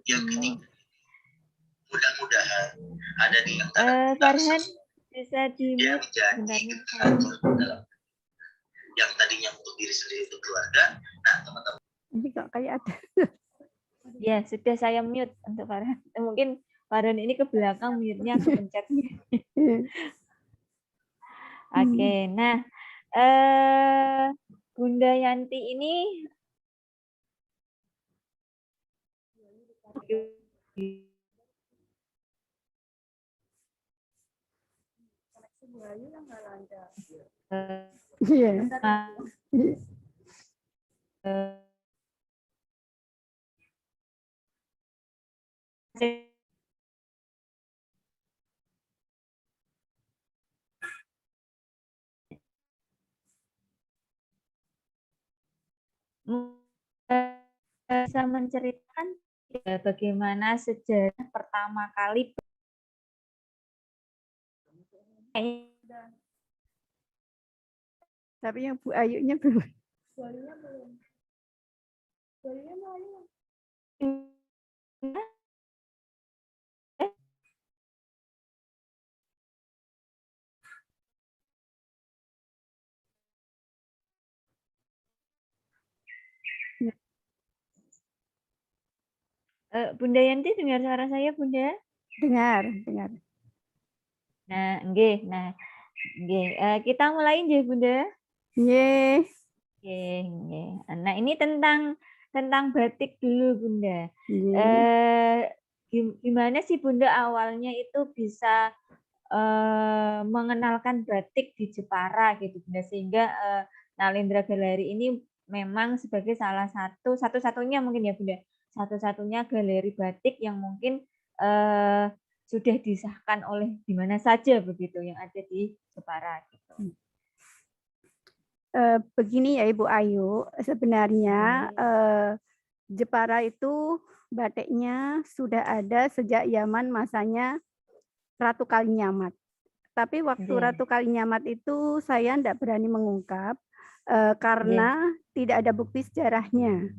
yang ini mudah-mudahan ada di antara Farhan bisa yang di-mute menjadi sebentar. dalam yang tadinya untuk diri sendiri untuk keluarga. Nah, teman-teman. Ini kok kayak ada. Ya, sudah saya mute untuk Farhan. Mungkin Farhan ini ke belakang mute-nya kepencet. Oke, nah Bunda Yanti ini bisa menceritakan bagaimana sejarah pertama kali tapi yang Bu Ayunya belum. Bunda Yanti dengar suara saya, Bunda? Dengar. Nah, nggih. Kita mulai nggih, Bunda. Nggih. Nggih. Nah, ini tentang batik dulu, Bunda. Gimana sih Bunda awalnya itu bisa mengenalkan batik di Jepara gitu, Bunda, sehingga Nalendra Galeri ini memang sebagai salah satu-satunya mungkin ya, Bunda, satu-satunya galeri batik yang mungkin sudah disahkan oleh di mana saja begitu yang ada di Jepara gitu. Begini ya Ibu Ayu, sebenarnya Jepara itu batiknya sudah ada sejak zaman masanya Ratu Kalinyamat. Tapi waktu Ratu Kalinyamat itu saya tidak berani mengungkap karena tidak ada bukti sejarahnya.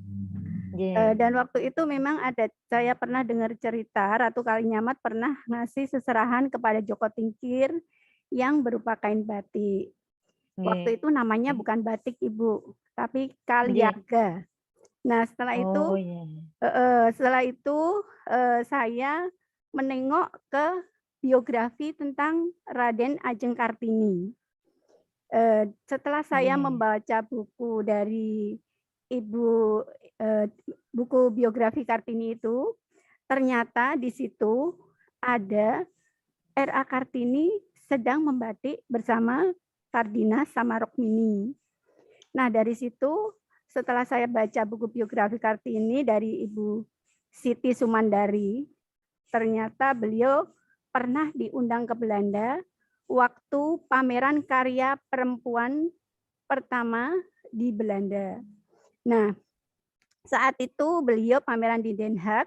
Dan waktu itu memang saya pernah dengar cerita Ratu Kalinyamat pernah ngasih seserahan kepada Joko Tingkir yang berupa kain batik. Waktu itu namanya bukan batik Ibu, tapi kaliaga. Nah setelah itu saya menengok ke biografi tentang Raden Ajeng Kartini. Setelah saya membaca buku dari buku biografi Kartini itu, ternyata di situ ada R.A. Kartini sedang membatik bersama Kardina sama Rokmini. Nah dari situ setelah saya baca buku biografi Kartini dari Ibu Siti Sumandari, ternyata beliau pernah diundang ke Belanda waktu pameran karya perempuan pertama di Belanda. Nah, saat itu beliau pameran di Den Haag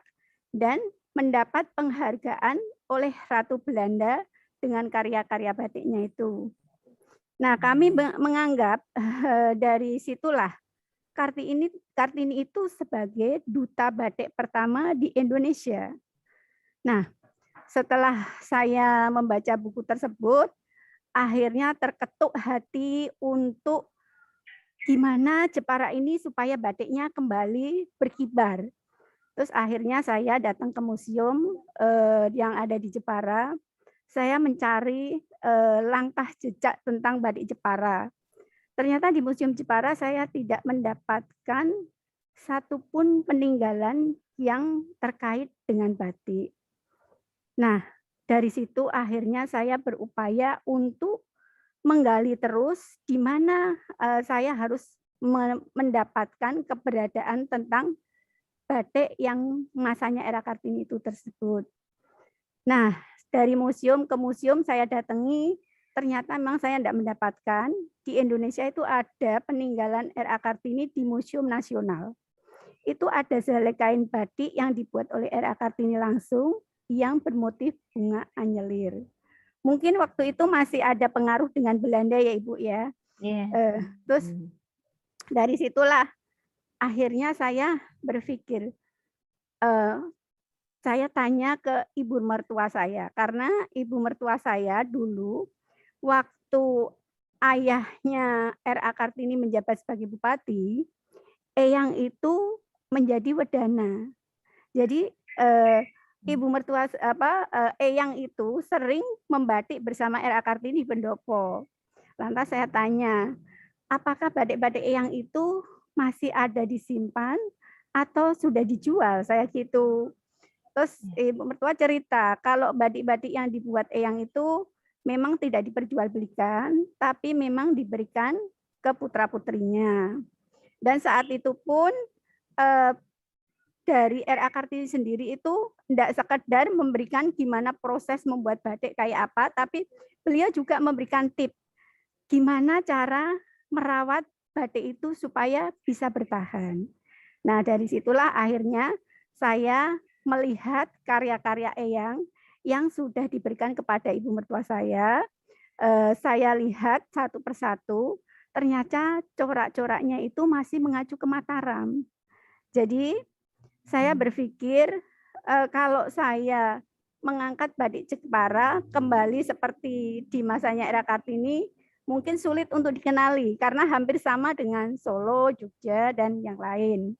dan mendapat penghargaan oleh Ratu Belanda dengan karya-karya batiknya itu. Nah, kami menganggap dari situlah Kartini itu sebagai duta batik pertama di Indonesia. Nah, setelah saya membaca buku tersebut, akhirnya terketuk hati untuk gimana Jepara ini supaya batiknya kembali berkibar. Terus akhirnya saya datang ke museum yang ada di Jepara. Saya mencari langkah jejak tentang batik Jepara. Ternyata di Museum Jepara saya tidak mendapatkan satupun peninggalan yang terkait dengan batik. Nah, dari situ akhirnya saya berupaya untuk menggali terus di mana saya harus mendapatkan keberadaan tentang batik yang masanya era Kartini itu tersebut. Nah, dari museum ke museum saya datangi, ternyata memang saya tidak mendapatkan. Di Indonesia itu ada peninggalan R.A. Kartini di Museum Nasional. Itu ada sehelai kain batik yang dibuat oleh R.A. Kartini langsung yang bermotif bunga anyelir. Mungkin waktu itu masih ada pengaruh dengan Belanda ya Ibu ya. Terus dari situlah akhirnya saya berpikir saya tanya ke ibu mertua saya, karena ibu mertua saya dulu waktu ayahnya R.A. Kartini menjabat sebagai bupati, Eyang itu menjadi wedana. Jadi ibu mertua Eyang itu sering membatik bersama R.A. Kartini di Pendopo. Lantas saya tanya, apakah batik-batik Eyang itu masih ada disimpan atau sudah dijual? Saya gitu. Terus ibu mertua cerita kalau batik-batik yang dibuat Eyang itu memang tidak diperjualbelikan, tapi memang diberikan ke putra-putrinya. Dan saat itu pun dari R.A. Kartini sendiri itu tidak sekedar memberikan gimana proses membuat batik kayak apa, tapi beliau juga memberikan tips gimana cara merawat batik itu supaya bisa bertahan. Nah, dari situlah akhirnya saya melihat karya-karya Eyang yang sudah diberikan kepada ibu mertua saya. Saya lihat satu persatu, ternyata corak-coraknya itu masih mengacu ke Mataram. Jadi saya berpikir kalau saya mengangkat batik Jepara kembali seperti di masanya R.A. Kartini, mungkin sulit untuk dikenali karena hampir sama dengan Solo, Jogja, dan yang lain.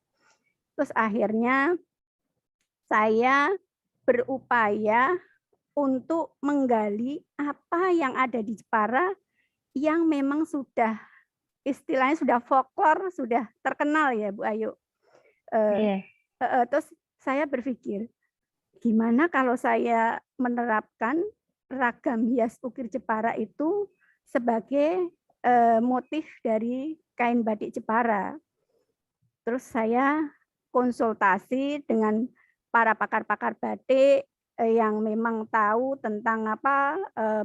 Terus akhirnya saya berupaya untuk menggali apa yang ada di Jepara yang memang sudah istilahnya sudah folklore, sudah terkenal ya Bu Ayu. Terus saya berpikir, gimana kalau saya menerapkan ragam hias ukir Jepara itu sebagai motif dari kain batik Jepara. Terus saya konsultasi dengan para pakar-pakar batik yang memang tahu tentang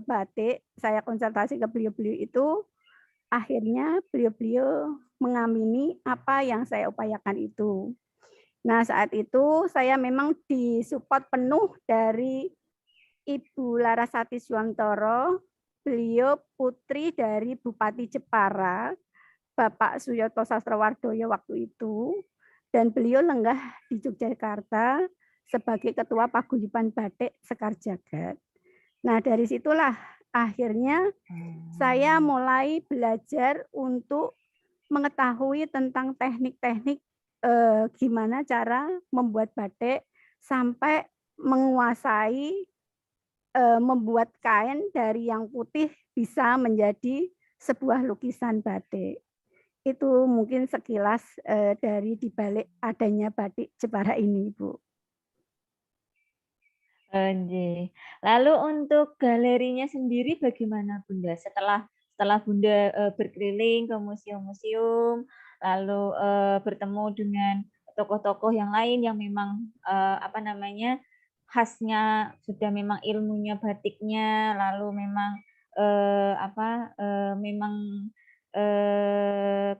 batik. Saya konsultasi ke beliau-beliau itu, akhirnya beliau-beliau mengamini apa yang saya upayakan itu. Nah, saat itu saya memang disupport penuh dari Ibu Larasati Suwantoro, beliau putri dari Bupati Jepara, Bapak Suyoto Sastrowardoyo waktu itu, dan beliau lenggah di Yogyakarta sebagai Ketua Paguyuban Batik Sekar Jagad. Nah, dari situlah akhirnya saya mulai belajar untuk mengetahui tentang teknik-teknik gimana cara membuat batik sampai menguasai membuat kain dari yang putih bisa menjadi sebuah lukisan batik. Itu mungkin sekilas dari dibalik adanya batik Jepara ini, Bu. Lalu untuk galerinya sendiri bagaimana Bunda? Setelah Bunda berkeliling ke museum-museum, lalu bertemu dengan tokoh-tokoh yang lain yang memang khasnya sudah memang ilmunya batiknya, lalu memang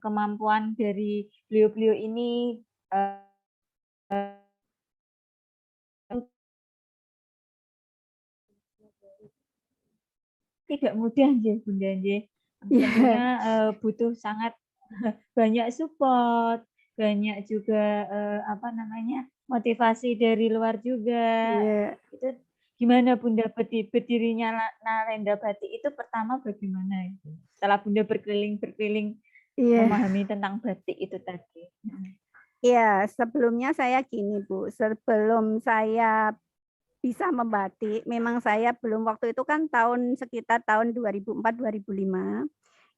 kemampuan dari beliau-beliau ini tidak mudah Bunda. Tentunya butuh sangat banyak support, banyak juga motivasi dari luar juga. Itu gimana Bunda berdirinya Nalendra Batik itu pertama bagaimana itu? Setelah Bunda berkeliling memahami tentang batik itu tadi. Ya, sebelumnya saya gini Bu, sebelum saya bisa membatik, memang saya belum, waktu itu kan sekitar tahun 2004-2005,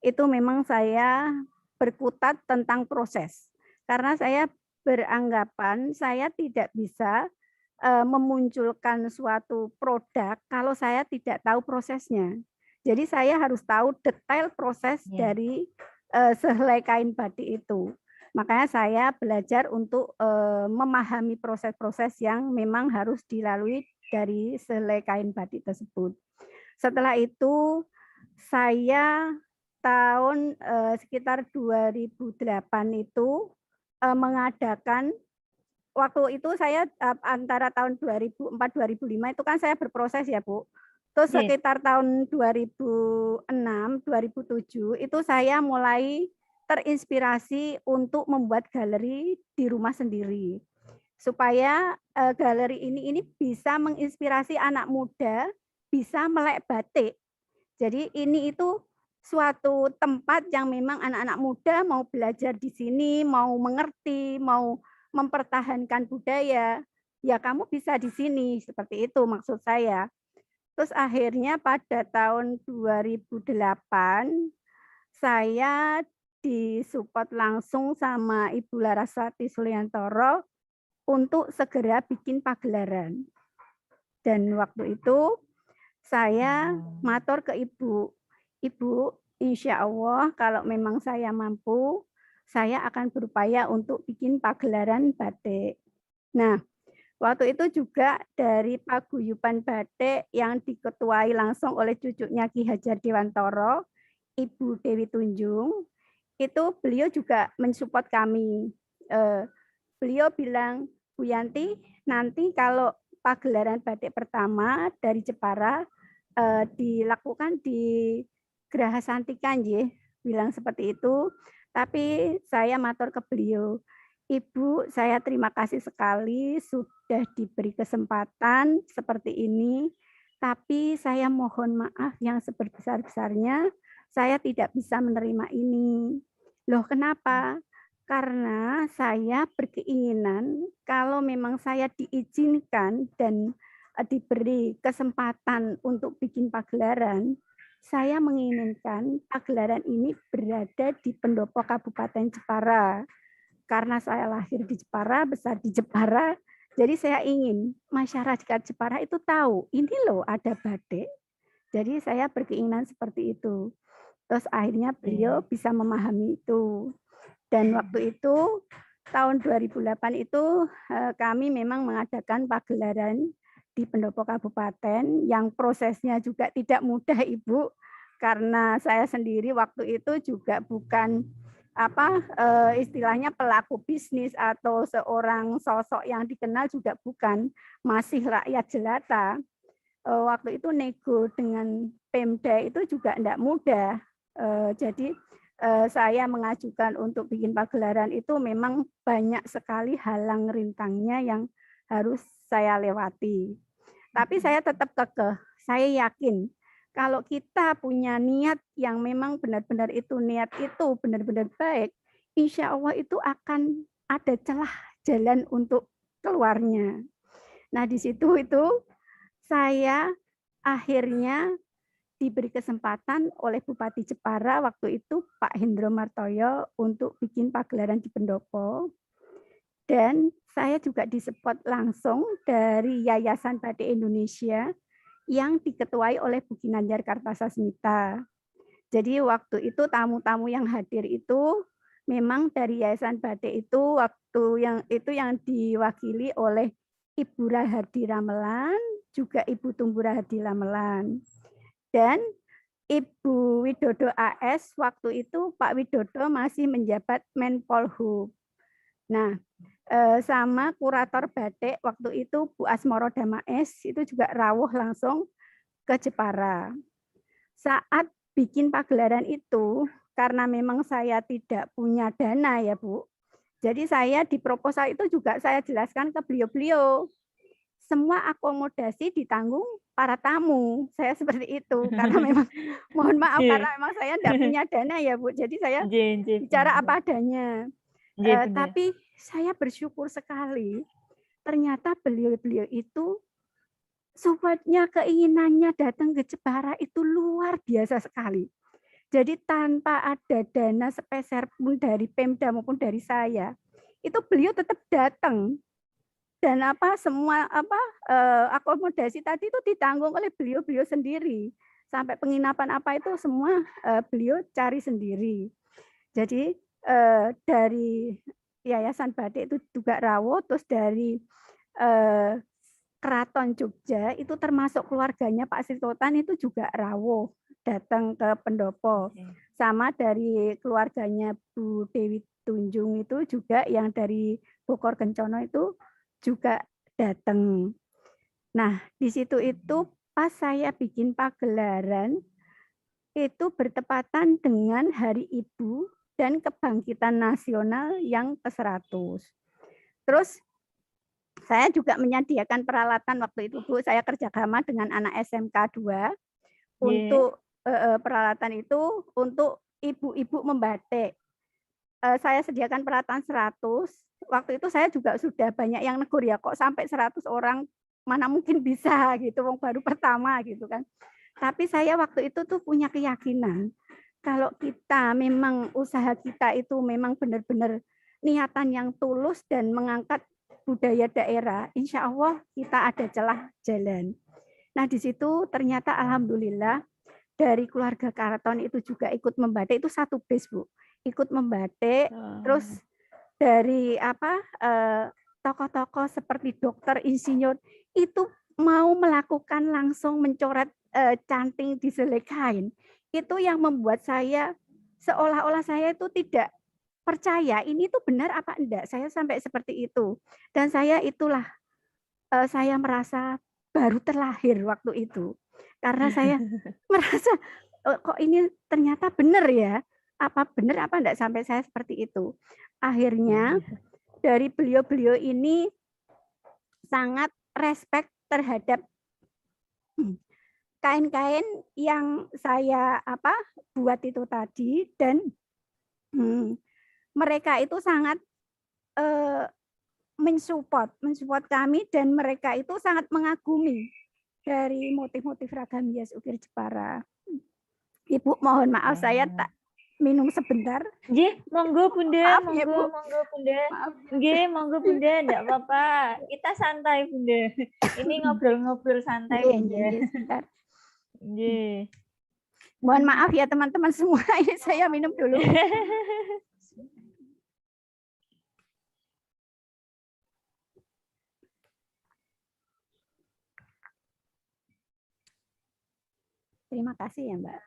itu memang saya berkutat tentang proses. Karena saya beranggapan saya tidak bisa memunculkan suatu produk kalau saya tidak tahu prosesnya. Jadi saya harus tahu detail proses dari sehelai kain batik itu. Makanya saya belajar untuk memahami proses-proses yang memang harus dilalui dari sehelai kain batik tersebut. Setelah itu saya tahun sekitar 2008 itu mengadakan, waktu itu saya antara tahun 2004-2005 itu kan saya berproses ya Bu. Terus sekitar tahun 2006-2007 itu saya mulai terinspirasi untuk membuat galeri di rumah sendiri. supaya galeri ini bisa menginspirasi anak muda bisa melek batik. Jadi ini itu suatu tempat yang memang anak-anak muda mau belajar di sini, mau mengerti, mau mempertahankan budaya, ya kamu bisa di sini, seperti itu maksud saya. Terus akhirnya pada tahun 2008 saya disupport langsung sama Ibu Larasati Suliantoro untuk segera bikin pagelaran. Dan waktu itu saya matur ke Ibu, Ibu, insya Allah kalau memang saya mampu, saya akan berupaya untuk bikin pagelaran batik. Nah, waktu itu juga dari Paguyuban Batik yang diketuai langsung oleh cucunya Ki Hajar Dewantoro, Ibu Dewi Tunjung, itu beliau juga mensupport kami. Beliau bilang, Bu Yanti, nanti kalau pagelaran batik pertama dari Jepara dilakukan di Geraha Santika, bilang seperti itu. Tapi saya matur ke beliau, Ibu, saya terima kasih sekali sudah diberi kesempatan seperti ini, tapi saya mohon maaf yang sebesar-besarnya, saya tidak bisa menerima ini. Loh, kenapa? Karena saya berkeinginan kalau memang saya diizinkan dan diberi kesempatan untuk bikin pagelaran, saya menginginkan pagelaran ini berada di pendopo Kabupaten Jepara. Karena saya lahir di Jepara, besar di Jepara, jadi saya ingin masyarakat Jepara itu tahu, ini loh ada batik. Jadi saya berkeinginan seperti itu. Terus akhirnya beliau bisa memahami itu. Dan waktu itu tahun 2008 itu kami memang mengadakan pagelaran di pendopo kabupaten yang prosesnya juga tidak mudah, Ibu, karena saya sendiri waktu itu juga bukan istilahnya pelaku bisnis atau seorang sosok yang dikenal, juga bukan, masih rakyat jelata. Waktu itu nego dengan Pemda itu juga tidak mudah. Jadi saya mengajukan untuk bikin pagelaran itu memang banyak sekali halang rintangnya yang harus saya lewati. Tapi saya tetap kekeh, saya yakin kalau kita punya niat yang memang benar-benar itu, niat itu benar-benar baik, insya Allah itu akan ada celah jalan untuk keluarnya. Nah, di situ itu saya akhirnya diberi kesempatan oleh Bupati Jepara waktu itu Pak Hendro Martoyo untuk bikin pagelaran di pendopo. Dan saya juga disupport langsung dari Yayasan Batik Indonesia yang diketuai oleh Bu Ginanjar Kartasasmita. Jadi waktu itu tamu-tamu yang hadir itu memang dari Yayasan Batik itu yang diwakili oleh Ibu Rahardi Ramelan, juga Ibu Tumbu Rahardi Ramelan. Dan Ibu Widodo AS waktu itu Pak Widodo masih menjabat Menpolhub. Nah, sama kurator batik waktu itu Bu Asmoro Damaes itu juga rawuh langsung ke Jepara. Saat bikin pagelaran itu, karena memang saya tidak punya dana ya Bu, jadi saya di proposal itu juga saya jelaskan ke beliau-beliau, semua akomodasi ditanggung para tamu. Saya seperti itu karena memang mohon maaf karena memang saya tidak punya dana ya Bu. Jadi saya bicara apa adanya. Tapi saya bersyukur sekali ternyata beliau-beliau itu supportnya, keinginannya datang ke Jepara itu luar biasa sekali. Jadi tanpa ada dana sepeser pun dari Pemda maupun dari saya, itu beliau tetap datang. Dan semua akomodasi tadi itu ditanggung oleh beliau sendiri. Sampai penginapan apa itu semua beliau cari sendiri. Jadi dari Yayasan Batik itu juga rawuh, terus dari Keraton Jogja itu termasuk keluarganya Pak Sitotan itu juga rawuh datang ke pendopo. Sama dari keluarganya Bu Dewi Tunjung itu juga yang dari Bokor Kencono itu juga datang. Nah, di situ itu pas saya bikin pagelaran itu bertepatan dengan Hari Ibu dan Kebangkitan Nasional yang ke-100. Terus Saya juga menyediakan peralatan waktu itu Bu, saya kerjasama dengan anak SMK 2 untuk peralatan itu untuk ibu-ibu membatik. Saya sediakan peralatan 100. Waktu itu saya juga sudah banyak yang negur ya, kok sampai 100 orang, mana mungkin bisa gitu, wong baru pertama gitu kan. Tapi saya waktu itu tuh punya keyakinan, kalau kita memang usaha kita itu memang benar-benar niatan yang tulus dan mengangkat budaya daerah, insya Allah kita ada celah jalan. Nah di situ ternyata alhamdulillah dari keluarga Karaton itu juga ikut membatik, itu satu base Bu, ikut membatik. Terus dari tokoh-tokoh seperti dokter, insinyur itu mau melakukan langsung mencoret canting di selai kain. Itu yang membuat saya seolah-olah saya itu tidak percaya ini tuh benar apa enggak. Saya sampai seperti itu. Dan saya itulah saya merasa baru terlahir waktu itu. Karena saya merasa kok ini ternyata benar ya. Apa benar apa enggak sampai saya seperti itu. Akhirnya dari beliau-beliau ini sangat respect terhadap kain-kain yang saya buat itu tadi, dan mereka itu sangat mensupport kami, dan mereka itu sangat mengagumi dari motif-motif ragam hias ukir Jepara. Ibu mohon maaf saya tak minum sebentar. Nggih, monggo Bunda, Maaf, monggo, ya, Bu. monggo Bunda. Maaf. Nggih, monggo Bunda, enggak apa-apa. Kita santai Bunda. Ini ngobrol-ngobrol santai Bunda. Sebentar. Nggih. Mohon maaf ya teman-teman semua, ini saya minum dulu. Terima kasih ya Mbak.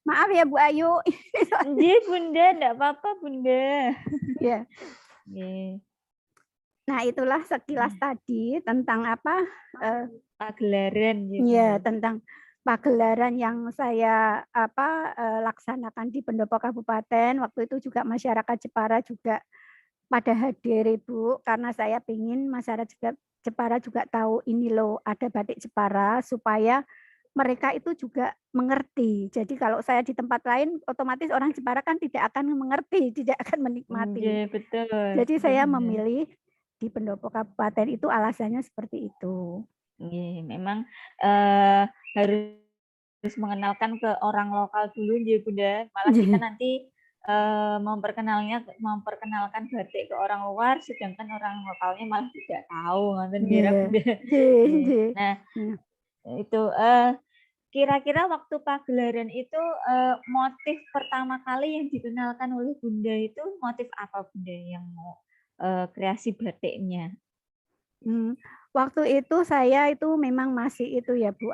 Maaf ya Bu Ayu. Nggih Bunda, enggak apa-apa Bunda. Ya. Nggih. Nah, itulah sekilas tadi tentang pagelaran gitu. Ya, tentang pagelaran yang saya laksanakan di Pendopo Kabupaten. Waktu itu juga masyarakat Jepara juga pada hadir Ibu, karena saya ingin masyarakat Jepara juga tahu ini loh ada batik Jepara, supaya mereka itu juga mengerti. Jadi kalau saya di tempat lain, otomatis orang Jepara kan tidak akan mengerti, tidak akan menikmati. Iya, betul. Jadi saya memilih di Pendopo Kabupaten itu alasannya seperti itu. Iya, memang harus mengenalkan ke orang lokal dulu, ya Bunda. Malah kita nanti memperkenalkan batik ke orang luar, sedangkan orang lokalnya malah tidak tahu. Nah, itu kira-kira waktu pagelaran itu motif pertama kali yang dikenalkan oleh Bunda itu motif apa Bunda yang mau kreasi batiknya? Waktu itu saya itu memang masih itu ya Bu,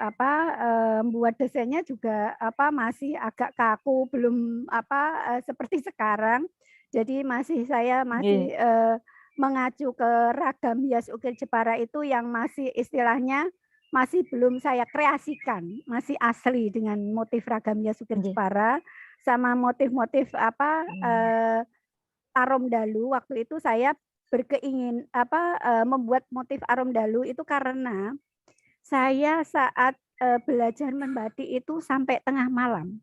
buat desainnya juga masih agak kaku, belum seperti sekarang. Jadi saya masih mengacu ke ragam hias ukir Jepara itu yang masih istilahnya masih belum saya kreasikan, masih asli dengan motif ragam hias ukir Jepara sama motif-motif arom dalu. Waktu itu saya berkeingin membuat motif arom dalu itu karena saya saat belajar membatik itu sampai tengah malam,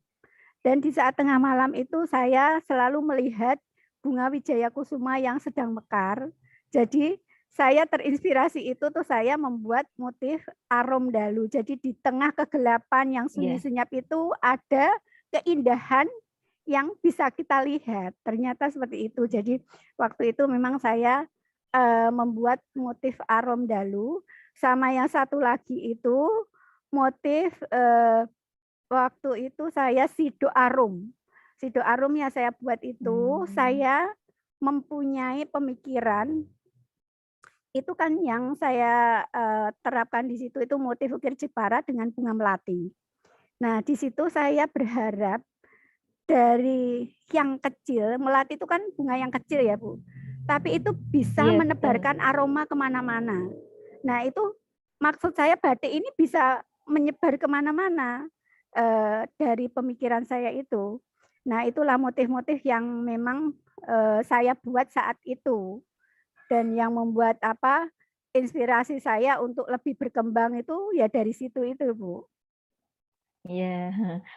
dan di saat tengah malam itu saya selalu melihat bunga wijaya kusuma yang sedang mekar. Jadi saya terinspirasi itu tuh saya membuat motif arom dalu. Jadi di tengah kegelapan yang sunyi senyap itu ada keindahan yang bisa kita lihat, ternyata seperti itu. Jadi waktu itu memang saya membuat motif arom dalu, sama yang satu lagi itu motif waktu itu saya sido arum. Sido arum yang saya buat itu saya mempunyai pemikiran itu kan yang saya terapkan di situ itu motif ukir Jepara dengan bunga melati. Nah di situ saya berharap dari yang kecil, melati itu kan bunga yang kecil ya Bu, tapi itu bisa menebarkan aroma kemana-mana. Nah itu maksud saya batik ini bisa menyebar kemana-mana dari pemikiran saya itu. Nah itulah motif-motif yang memang saya buat saat itu, dan yang membuat inspirasi saya untuk lebih berkembang itu ya dari situ itu, Bu. Iya,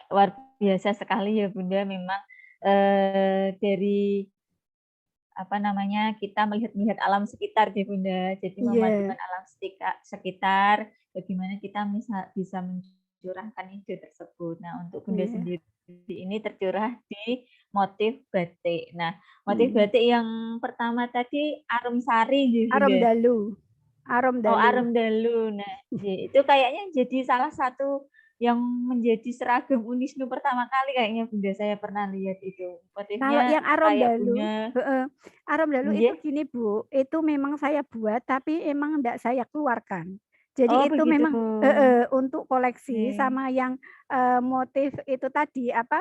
luar biasa sekali ya Bunda memang, dari apa namanya, kita melihat alam sekitar deh Bunda, jadi Iya, memadukan alam sekitar, bagaimana kita bisa mencurahkan ide tersebut. Nah, untuk Bunda iya. sendiri ini tercurah di motif batik. Nah, motif Mhm. batik yang pertama tadi Arum Sari nggih Arom Bunda? dalu, arom Oh, dalu. Arum Dalu. Nah, itu kayaknya jadi salah satu yang menjadi seragam Unisnu pertama kali kayaknya Bunda, saya pernah lihat itu. Kalau Motifnya yang arom kayak dalu bunga heeh, arom dalu itu nggih? gini, Bu, itu memang saya buat tapi emang enggak saya keluarkan. Oh Jadi itu begitu. memang heeh, untuk koleksi Oke, sama yang, motif itu tadi, apa,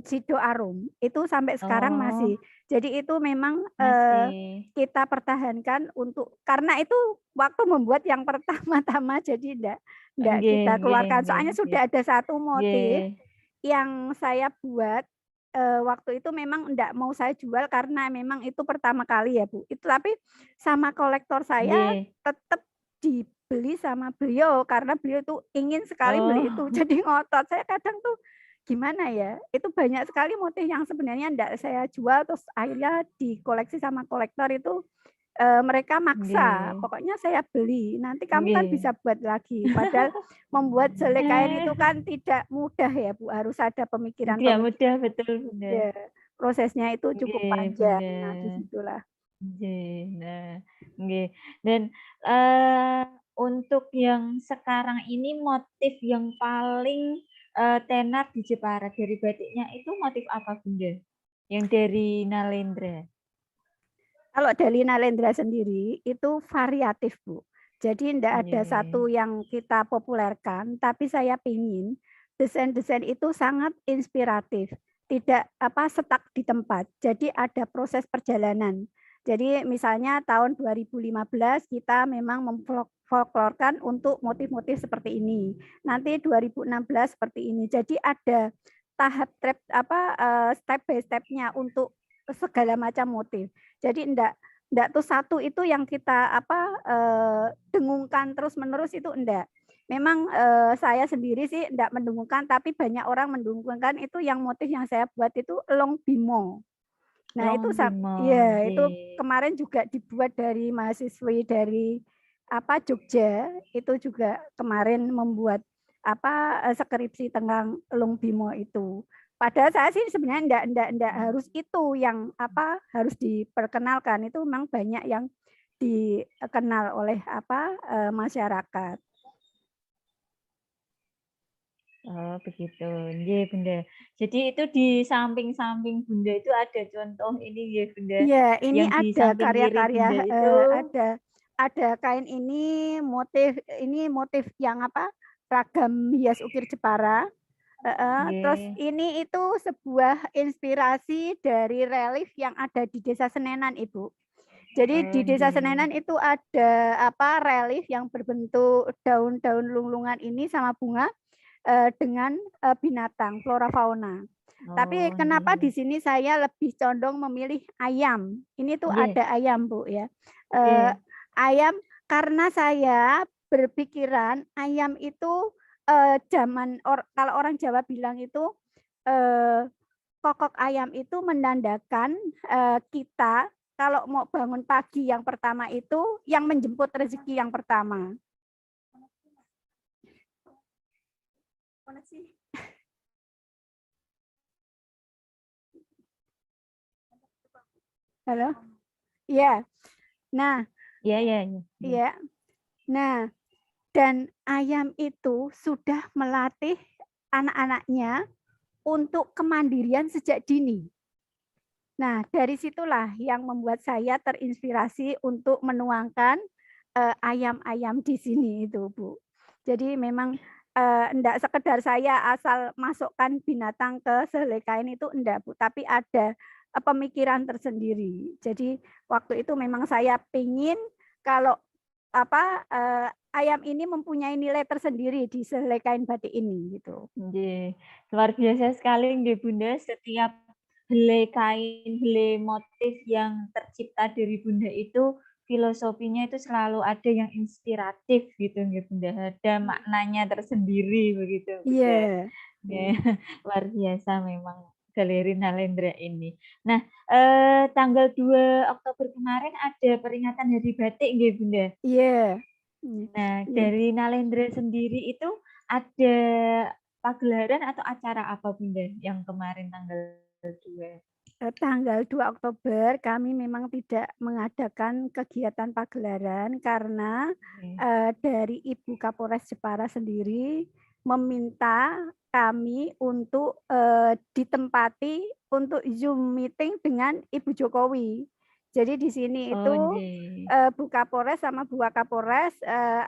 Sido Arum, itu sampai sekarang oh masih. Jadi itu memang, masih. kita pertahankan untuk karena itu waktu membuat yang pertama-tama jadi ndak Nggih kita nggih keluarkan. nggih Soalnya nggih. sudah ada satu motif Nggih, yang saya buat, waktu itu memang ndak mau saya jual karena memang itu pertama kali ya, Bu. Itu tapi sama kolektor saya nggih. tetap dibeli sama beliau karena beliau itu ingin sekali beli itu. Oh, Jadi ngotot. Saya kadang tuh gimana ya, itu banyak sekali motif yang sebenarnya ndak saya jual terus akhirnya dikoleksi sama kolektor itu, mereka maksa, nggih, pokoknya saya beli, nanti kamu kan nggih. bisa buat lagi. Padahal membuat selai kain itu kan tidak mudah ya, Bu, harus ada Tidak mudah, pemikiran-pemikiran. betul Bunda. Iya, prosesnya itu cukup Nggih, panjang. Bunda. Nah, disitulah. Nggih, nah, nggih. Dan, untuk yang sekarang ini motif yang paling, tenar di Jepara dari batiknya itu motif apa, Bunda? Yang dari Nalendra? Kalau dari Nalendra sendiri itu variatif, Bu. Jadi tidak ada Nggih. satu yang kita populerkan, tapi saya pingin desain-desain itu sangat inspiratif, tidak apa stuck di tempat. Jadi ada proses perjalanan. Jadi misalnya tahun 2015 kita memang memfolklorkan untuk motif-motif seperti ini. Nanti 2016 seperti ini. Jadi ada step by step-nya untuk segala macam motif. Jadi enggak tuh satu itu yang kita dengungkan terus-menerus itu enggak. Memang saya sendiri sih enggak mendengungkan, tapi banyak orang mendengungkan itu yang motif yang saya buat itu Elong Bimo. Nah itu Longbimo, ya itu nggih. kemarin juga dibuat dari mahasiswi dari Jogja, itu juga kemarin membuat skripsi tentang Elong Bimo itu. Padahal saya sih sebenarnya enggak harus itu yang harus diperkenalkan. Itu memang banyak yang dikenal oleh masyarakat. Oh, begitu. Nggih, Bunda. Jadi itu di samping-samping Bunda itu ada contoh ini ya, Bunda, Iya, ini yang di ada samping kiri karya-karya, Bunda itu ada kain ini motif yang ragam hias ukir Jepara. Terus nggih. ini itu sebuah inspirasi dari relief yang ada di Desa Senenan, Ibu. Jadi di Oh, Desa nggih. Senenan itu ada relief yang berbentuk daun-daun lunglungan ini sama bunga dengan binatang flora fauna. Tapi Oh, kenapa di nggih. sini saya lebih condong memilih ayam? Ini tuh Nggih, ada ayam, Bu ya. Eh, nggih. ayam karena saya berpikiran ayam itu kalau orang Jawa bilang itu eh, kokok ayam itu menandakan kita kalau mau bangun pagi yang pertama itu yang menjemput rezeki yang pertama. Halo? Iya. Nah, Iya iya iya. Nggih. iya. Nah, dan ayam itu sudah melatih anak-anaknya untuk kemandirian sejak dini. Nah, dari situlah yang membuat saya terinspirasi untuk menuangkan ayam-ayam di sini itu, Bu. Jadi memang enggak sekedar saya asal masukkan binatang ke sehelai kain itu enggak, Bu, tapi ada pemikiran tersendiri. Jadi waktu itu memang saya pingin kalau ayam ini mempunyai nilai tersendiri di sehelai kain batik ini gitu. Nggih. Luar biasa sekali nggih, Bunda, setiap helai kain, helai motif yang tercipta dari Bunda itu filosofinya itu selalu ada yang inspiratif gitu nggih Bunda, ada maknanya tersendiri begitu Bunda. Iya. Ya, luar biasa memang Galeri Nalendra ini. Nah, tanggal 2 Oktober kemarin ada peringatan Hari Batik nggih Bunda? Iya. Nah, Iya. dari Nalendra sendiri itu ada pagelaran atau acara apa Bunda yang kemarin tanggal 2? Tanggal 2 Oktober kami memang tidak mengadakan kegiatan pagelaran karena Oke. dari Ibu Kapolres Jepara sendiri meminta kami untuk ditempati untuk Zoom meeting dengan Ibu Jokowi. Jadi di sini Oh, itu nggih. Bu Kapolres sama Bu Wakapolres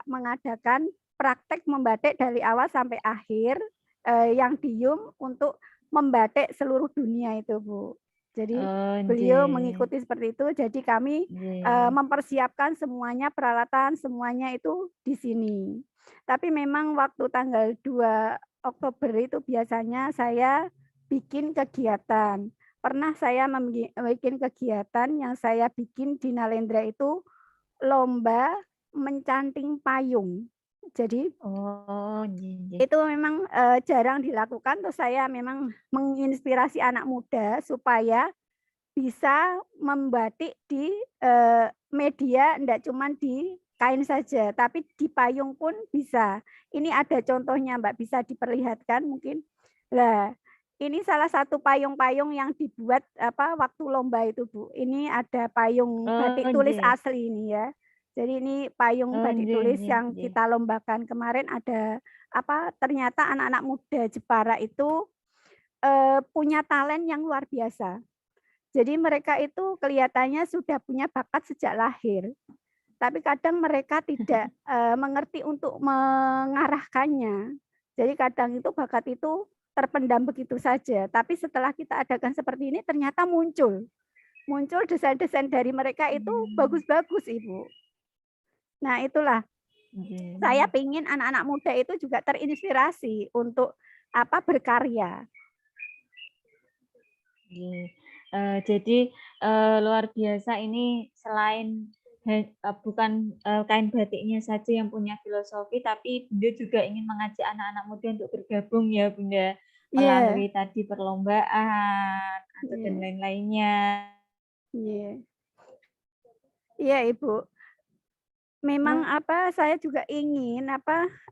mengadakan praktek membatik dari awal sampai akhir yang diem untuk membatik seluruh dunia itu, Bu. Jadi Oh, beliau nggih. mengikuti seperti itu, jadi kami Nggih. mempersiapkan semuanya, peralatan semuanya itu di sini. Tapi memang waktu tanggal 2 Oktober itu biasanya saya bikin kegiatan. Pernah saya bikin kegiatan yang saya bikin di Nalendra itu lomba mencanting payung. Jadi Oh, nggih nggih. itu memang jarang dilakukan, terus saya memang menginspirasi anak muda supaya bisa membatik di media, enggak cuman di kain saja, tapi di payung pun bisa. Ini ada contohnya Mbak, bisa diperlihatkan mungkin. Lah, ini salah satu payung-payung yang dibuat waktu lomba itu, Bu. Ini ada payung Oh, batik tulis nggih. asli ini ya. Jadi ini payung Oh, batik nggih tulis nggih yang nggih. kita lombakan kemarin ada ternyata anak-anak muda Jepara itu punya talent yang luar biasa. Jadi mereka itu kelihatannya sudah punya bakat sejak lahir, tapi kadang mereka tidak mengerti untuk mengarahkannya. Jadi kadang itu bakat itu terpendam begitu saja, tapi setelah kita adakan seperti ini ternyata muncul desain-desain dari mereka itu bagus-bagus, Ibu. Nah, itulah saya Nggih. ingin anak-anak muda itu juga terinspirasi untuk berkarya. Nggih. Jadi, luar biasa ini selain bukan, kain batiknya saja yang punya filosofi, tapi Bunda juga ingin mengajak anak-anak muda untuk bergabung ya, Bunda, Iya, melalui tadi perlombaan atau dan iya, lain-lainnya. iya. Iya, Ibu. Memang saya juga ingin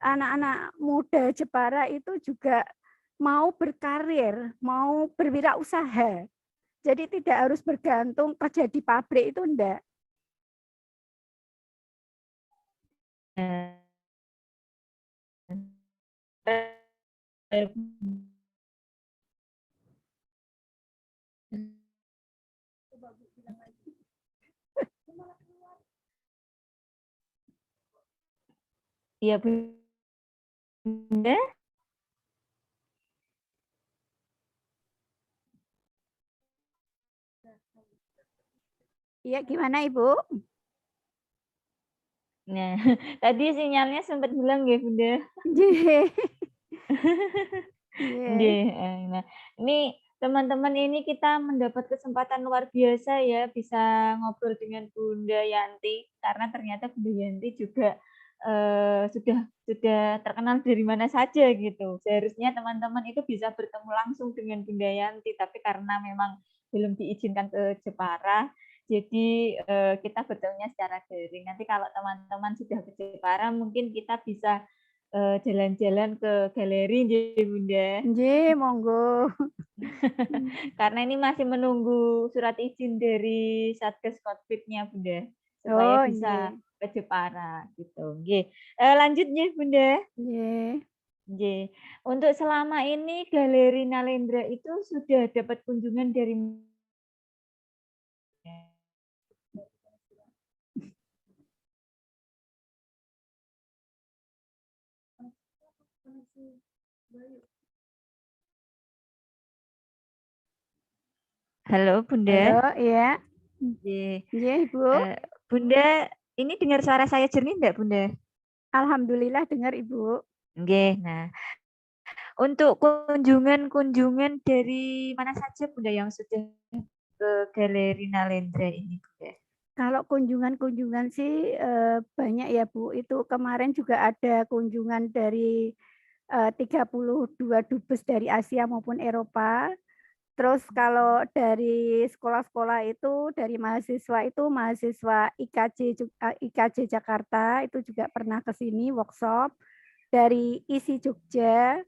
anak-anak muda Jepara itu juga mau berkarir, mau berwirausaha. Jadi tidak harus bergantung kerja di pabrik itu enggak. Iya, Bunda? Iya, gimana Ibu? Nah, tadi sinyalnya sempat hilang ya, Bunda? Nggih. Iya. Nggih, nah, ini teman-teman ini kita mendapat kesempatan luar biasa ya, bisa ngobrol dengan Bunda Yanti, karena ternyata Bunda Yanti juga, sudah terkenal dari mana saja gitu. Seharusnya teman-teman itu bisa bertemu langsung dengan Bunda Yanti, tapi karena memang belum diizinkan ke Jepara, jadi, kita bertemunya secara daring. Nanti kalau teman-teman sudah ke Jepara mungkin kita bisa jalan-jalan ke galeri nggih, Bunda. Nggih, monggo. Karena ini masih menunggu surat izin dari Satgas Covid-nya, Bunda, supaya Oh, bisa nggih. ke Jepara gitu, nggih. Lanjut nggih, Bunda. Nggih. Nggih. Untuk selama ini Galeri Nalendra itu sudah dapat kunjungan dari Halo, Halo, Bunda? iya. Nggih. Nggih, Ibu. Bunda, ini dengar suara saya jernih enggak, Bunda? Alhamdulillah dengar Ibu. Nggih. Nah, untuk kunjungan-kunjungan dari mana saja Bunda yang sudah ke Galeri Nalendra ini, Bunda? Kalau kunjungan-kunjungan sih, banyak ya, Bu. Itu kemarin juga ada kunjungan dari, 32 dubes dari Asia maupun Eropa. Terus kalau dari sekolah-sekolah itu, dari mahasiswa itu, mahasiswa IKJ Jakarta itu juga pernah ke sini workshop, dari ISI Jogja.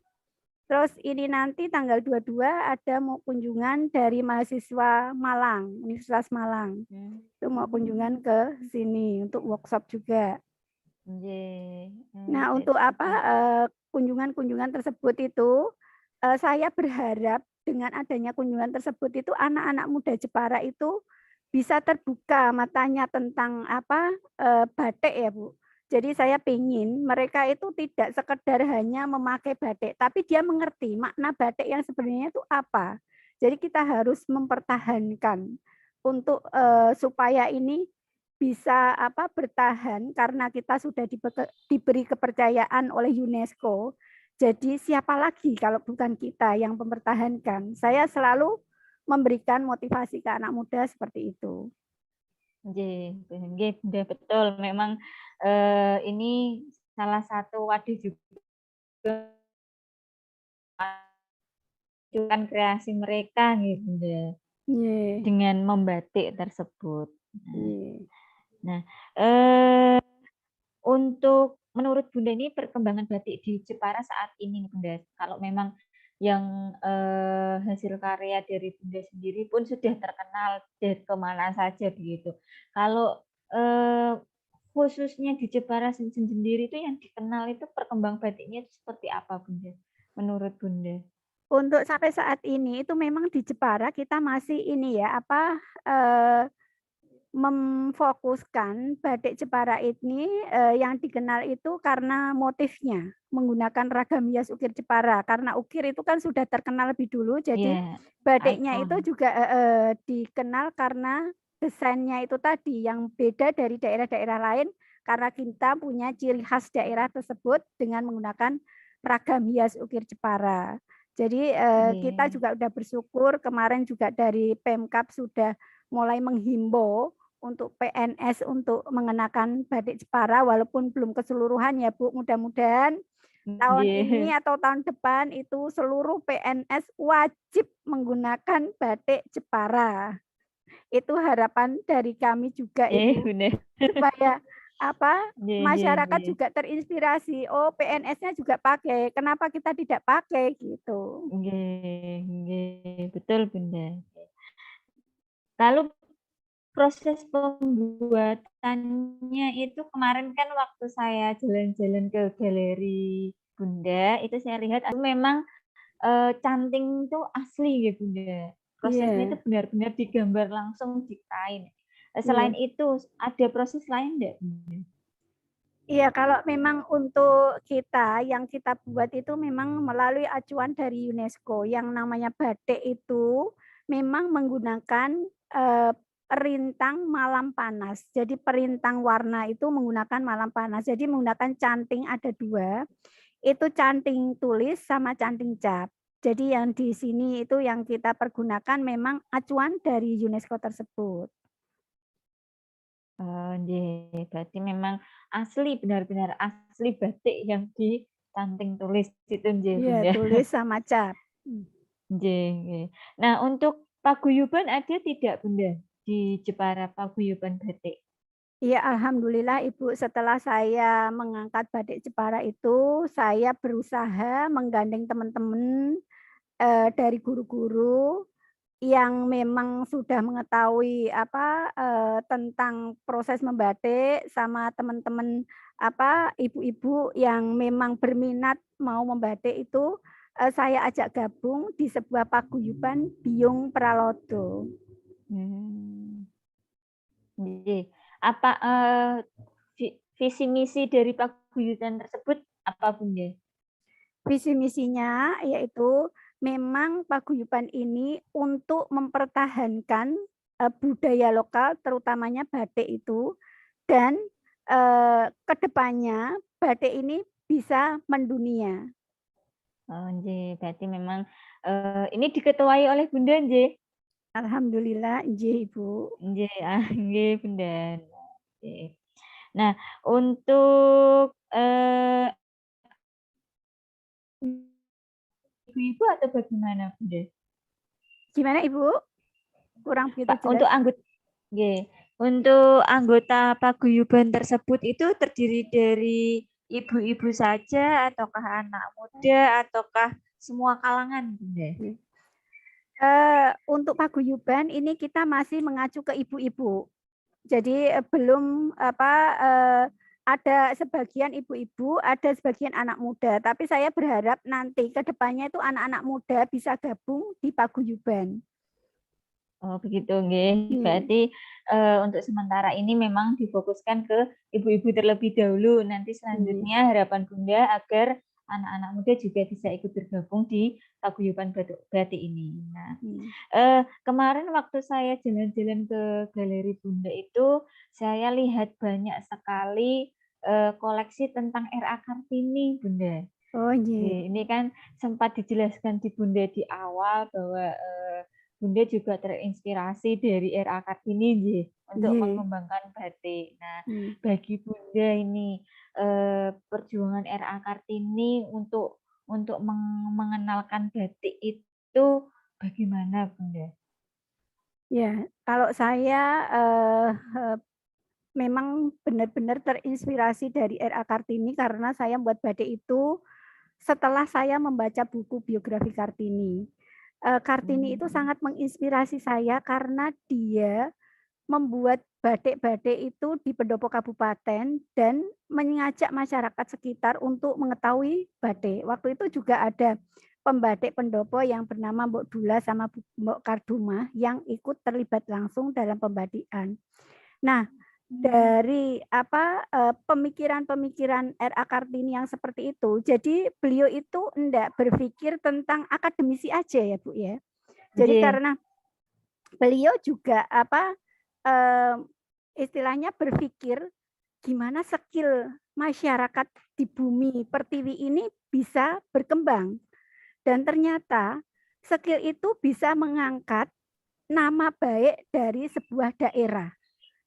Terus ini nanti tanggal 22 ada mau kunjungan dari mahasiswa Malang, Universitas Malang. Itu mau kunjungan ke sini untuk workshop juga. Nggih. Nah, untuk apa, kunjungan-kunjungan tersebut itu, saya berharap dengan adanya kunjungan tersebut itu anak-anak muda Jepara itu bisa terbuka matanya tentang apa, batik ya, Bu. Jadi saya pengen mereka itu tidak sekedar hanya memakai batik, tapi dia mengerti makna batik yang sebenarnya itu apa. Jadi kita harus mempertahankan untuk, supaya ini bisa apa, bertahan karena kita sudah diberi kepercayaan oleh UNESCO. Jadi siapa lagi kalau bukan kita yang mempertahankan. Saya selalu memberikan motivasi ke anak muda seperti itu. Nggih, nggih, Bunda, betul. Memang ini salah satu wadah juga memajukan kreasi mereka gitu, Bunda, Iya, dengan membatik tersebut. iya. Nah, untuk menurut Bunda ini perkembangan batik di Jepara saat ini, Bunda, kalau memang yang hasil karya dari Bunda sendiri pun sudah terkenal dari kemana saja begitu. Kalau khususnya di Jepara sendiri itu yang dikenal itu perkembang batiknya itu seperti apa, Bunda? Menurut Bunda? Untuk sampai saat ini itu memang di Jepara kita masih ini ya, apa, eee, memfokuskan batik Jepara ini, yang dikenal itu karena motifnya, menggunakan ragam hias ukir Jepara. Karena ukir itu kan sudah terkenal lebih dulu, jadi Iya, batiknya ikon. itu juga dikenal karena desainnya itu tadi, yang beda dari daerah-daerah lain, karena kita punya ciri khas daerah tersebut dengan menggunakan ragam hias ukir Jepara. Jadi, kita Nggih. juga udah bersyukur kemarin juga dari Pemkab sudah mulai menghimbau untuk PNS untuk mengenakan batik Jepara walaupun belum keseluruhan ya, Bu. Mudah-mudahan tahun ini Nggih. atau tahun depan itu seluruh PNS wajib menggunakan batik Jepara. Itu harapan dari kami juga Eh, itu, Bunda. supaya apa, Nggih, nggih, masyarakat nggih. juga terinspirasi, "Oh, PNS-nya juga pakai, kenapa kita tidak pakai?" Gitu. Nggih, nggih, betul, Bunda. Lalu proses pembuatannya itu kemarin kan waktu saya jalan-jalan ke galeri Bunda, itu saya lihat itu memang, canting itu asli ya, Bunda. Prosesnya itu Iya, benar-benar digambar langsung di kain. Selain iya. itu ada proses lain enggak, Bunda? Iya, kalau memang untuk kita, yang kita buat itu memang melalui acuan dari UNESCO. Yang namanya batik itu memang menggunakan, rintang malam panas. Jadi perintang warna itu menggunakan malam panas. Jadi menggunakan canting ada 2, itu canting tulis sama canting cap. Jadi yang di sini itu yang kita pergunakan memang acuan dari UNESCO tersebut. Oh, nggih, berarti memang asli, benar-benar asli batik yang dicanting tulis itu nggih, Iya, Bunda? tulis sama cap. Nggih, nggih. Nah, untuk paguyuban ada tidak, Bunda, di Jepara paguyuban batik? Iya, alhamdulillah Ibu, setelah saya mengangkat batik Jepara itu, saya berusaha menggandeng teman-teman, dari guru-guru yang memang sudah mengetahui apa, tentang proses membatik sama teman-teman apa, ibu-ibu yang memang berminat mau membatik itu, saya ajak gabung di sebuah paguyuban Biyung Pralodo. Hmm, nggih. Apa, visi misi dari paguyuban tersebut apa, Bunda? Visi misinya yaitu memang paguyuban ini untuk mempertahankan, budaya lokal terutamanya batik itu dan, ke depannya batik ini bisa mendunia. Oh, nggih, berarti memang, ini diketuai oleh Bunda nggih? Alhamdulillah, nggih Ibu. Nggih, nggih Bunda. Oke. Nah, untuk, ibu-ibu atau bagaimana Bunda? Gimana Ibu? Kurang begitu jelas. Untuk nggih, untuk anggota paguyuban tersebut itu terdiri dari ibu-ibu saja ataukah anak muda ataukah semua kalangan Bunda? Untuk paguyuban ini kita masih mengacu ke ibu-ibu. Jadi belum ada sebagian ibu-ibu, ada sebagian anak muda. Tapi saya berharap nanti ke depannya itu anak-anak muda bisa gabung di paguyuban. Oh begitu, nggih. Berarti untuk sementara ini memang difokuskan ke ibu-ibu terlebih dahulu. Nanti selanjutnya harapan Bunda agar anak-anak muda juga bisa ikut bergabung di paguyuban batik ini. Nah, kemarin waktu saya jalan-jalan ke galeri Bunda itu, saya lihat banyak sekali koleksi tentang R.A. Kartini, Bunda. Oh iya. Ini kan sempat dijelaskan di Bunda di awal bahwa Bunda juga terinspirasi dari R.A. Kartini untuk mengembangkan batik. Nah, bagi Bunda ini perjuangan R.A. Kartini untuk mengenalkan batik itu bagaimana Bunda? Ya, kalau saya memang benar-benar terinspirasi dari R.A. Kartini karena saya membuat batik itu setelah saya membaca buku biografi Kartini. Kartini itu sangat menginspirasi saya karena dia membuat batik-batik itu di pendopo kabupaten dan mengajak masyarakat sekitar untuk mengetahui batik. Waktu itu juga ada pembatik pendopo yang bernama Mbok Dula sama Mbok Karduma yang ikut terlibat langsung dalam pembatikan. Nah, dari pemikiran-pemikiran R.A. Kartini yang seperti itu. Jadi beliau itu enggak berpikir tentang akademisi aja ya Bu ya. Jadi karena beliau juga istilahnya berpikir gimana skill masyarakat di bumi pertiwi ini bisa berkembang. Dan ternyata skill itu bisa mengangkat nama baik dari sebuah daerah.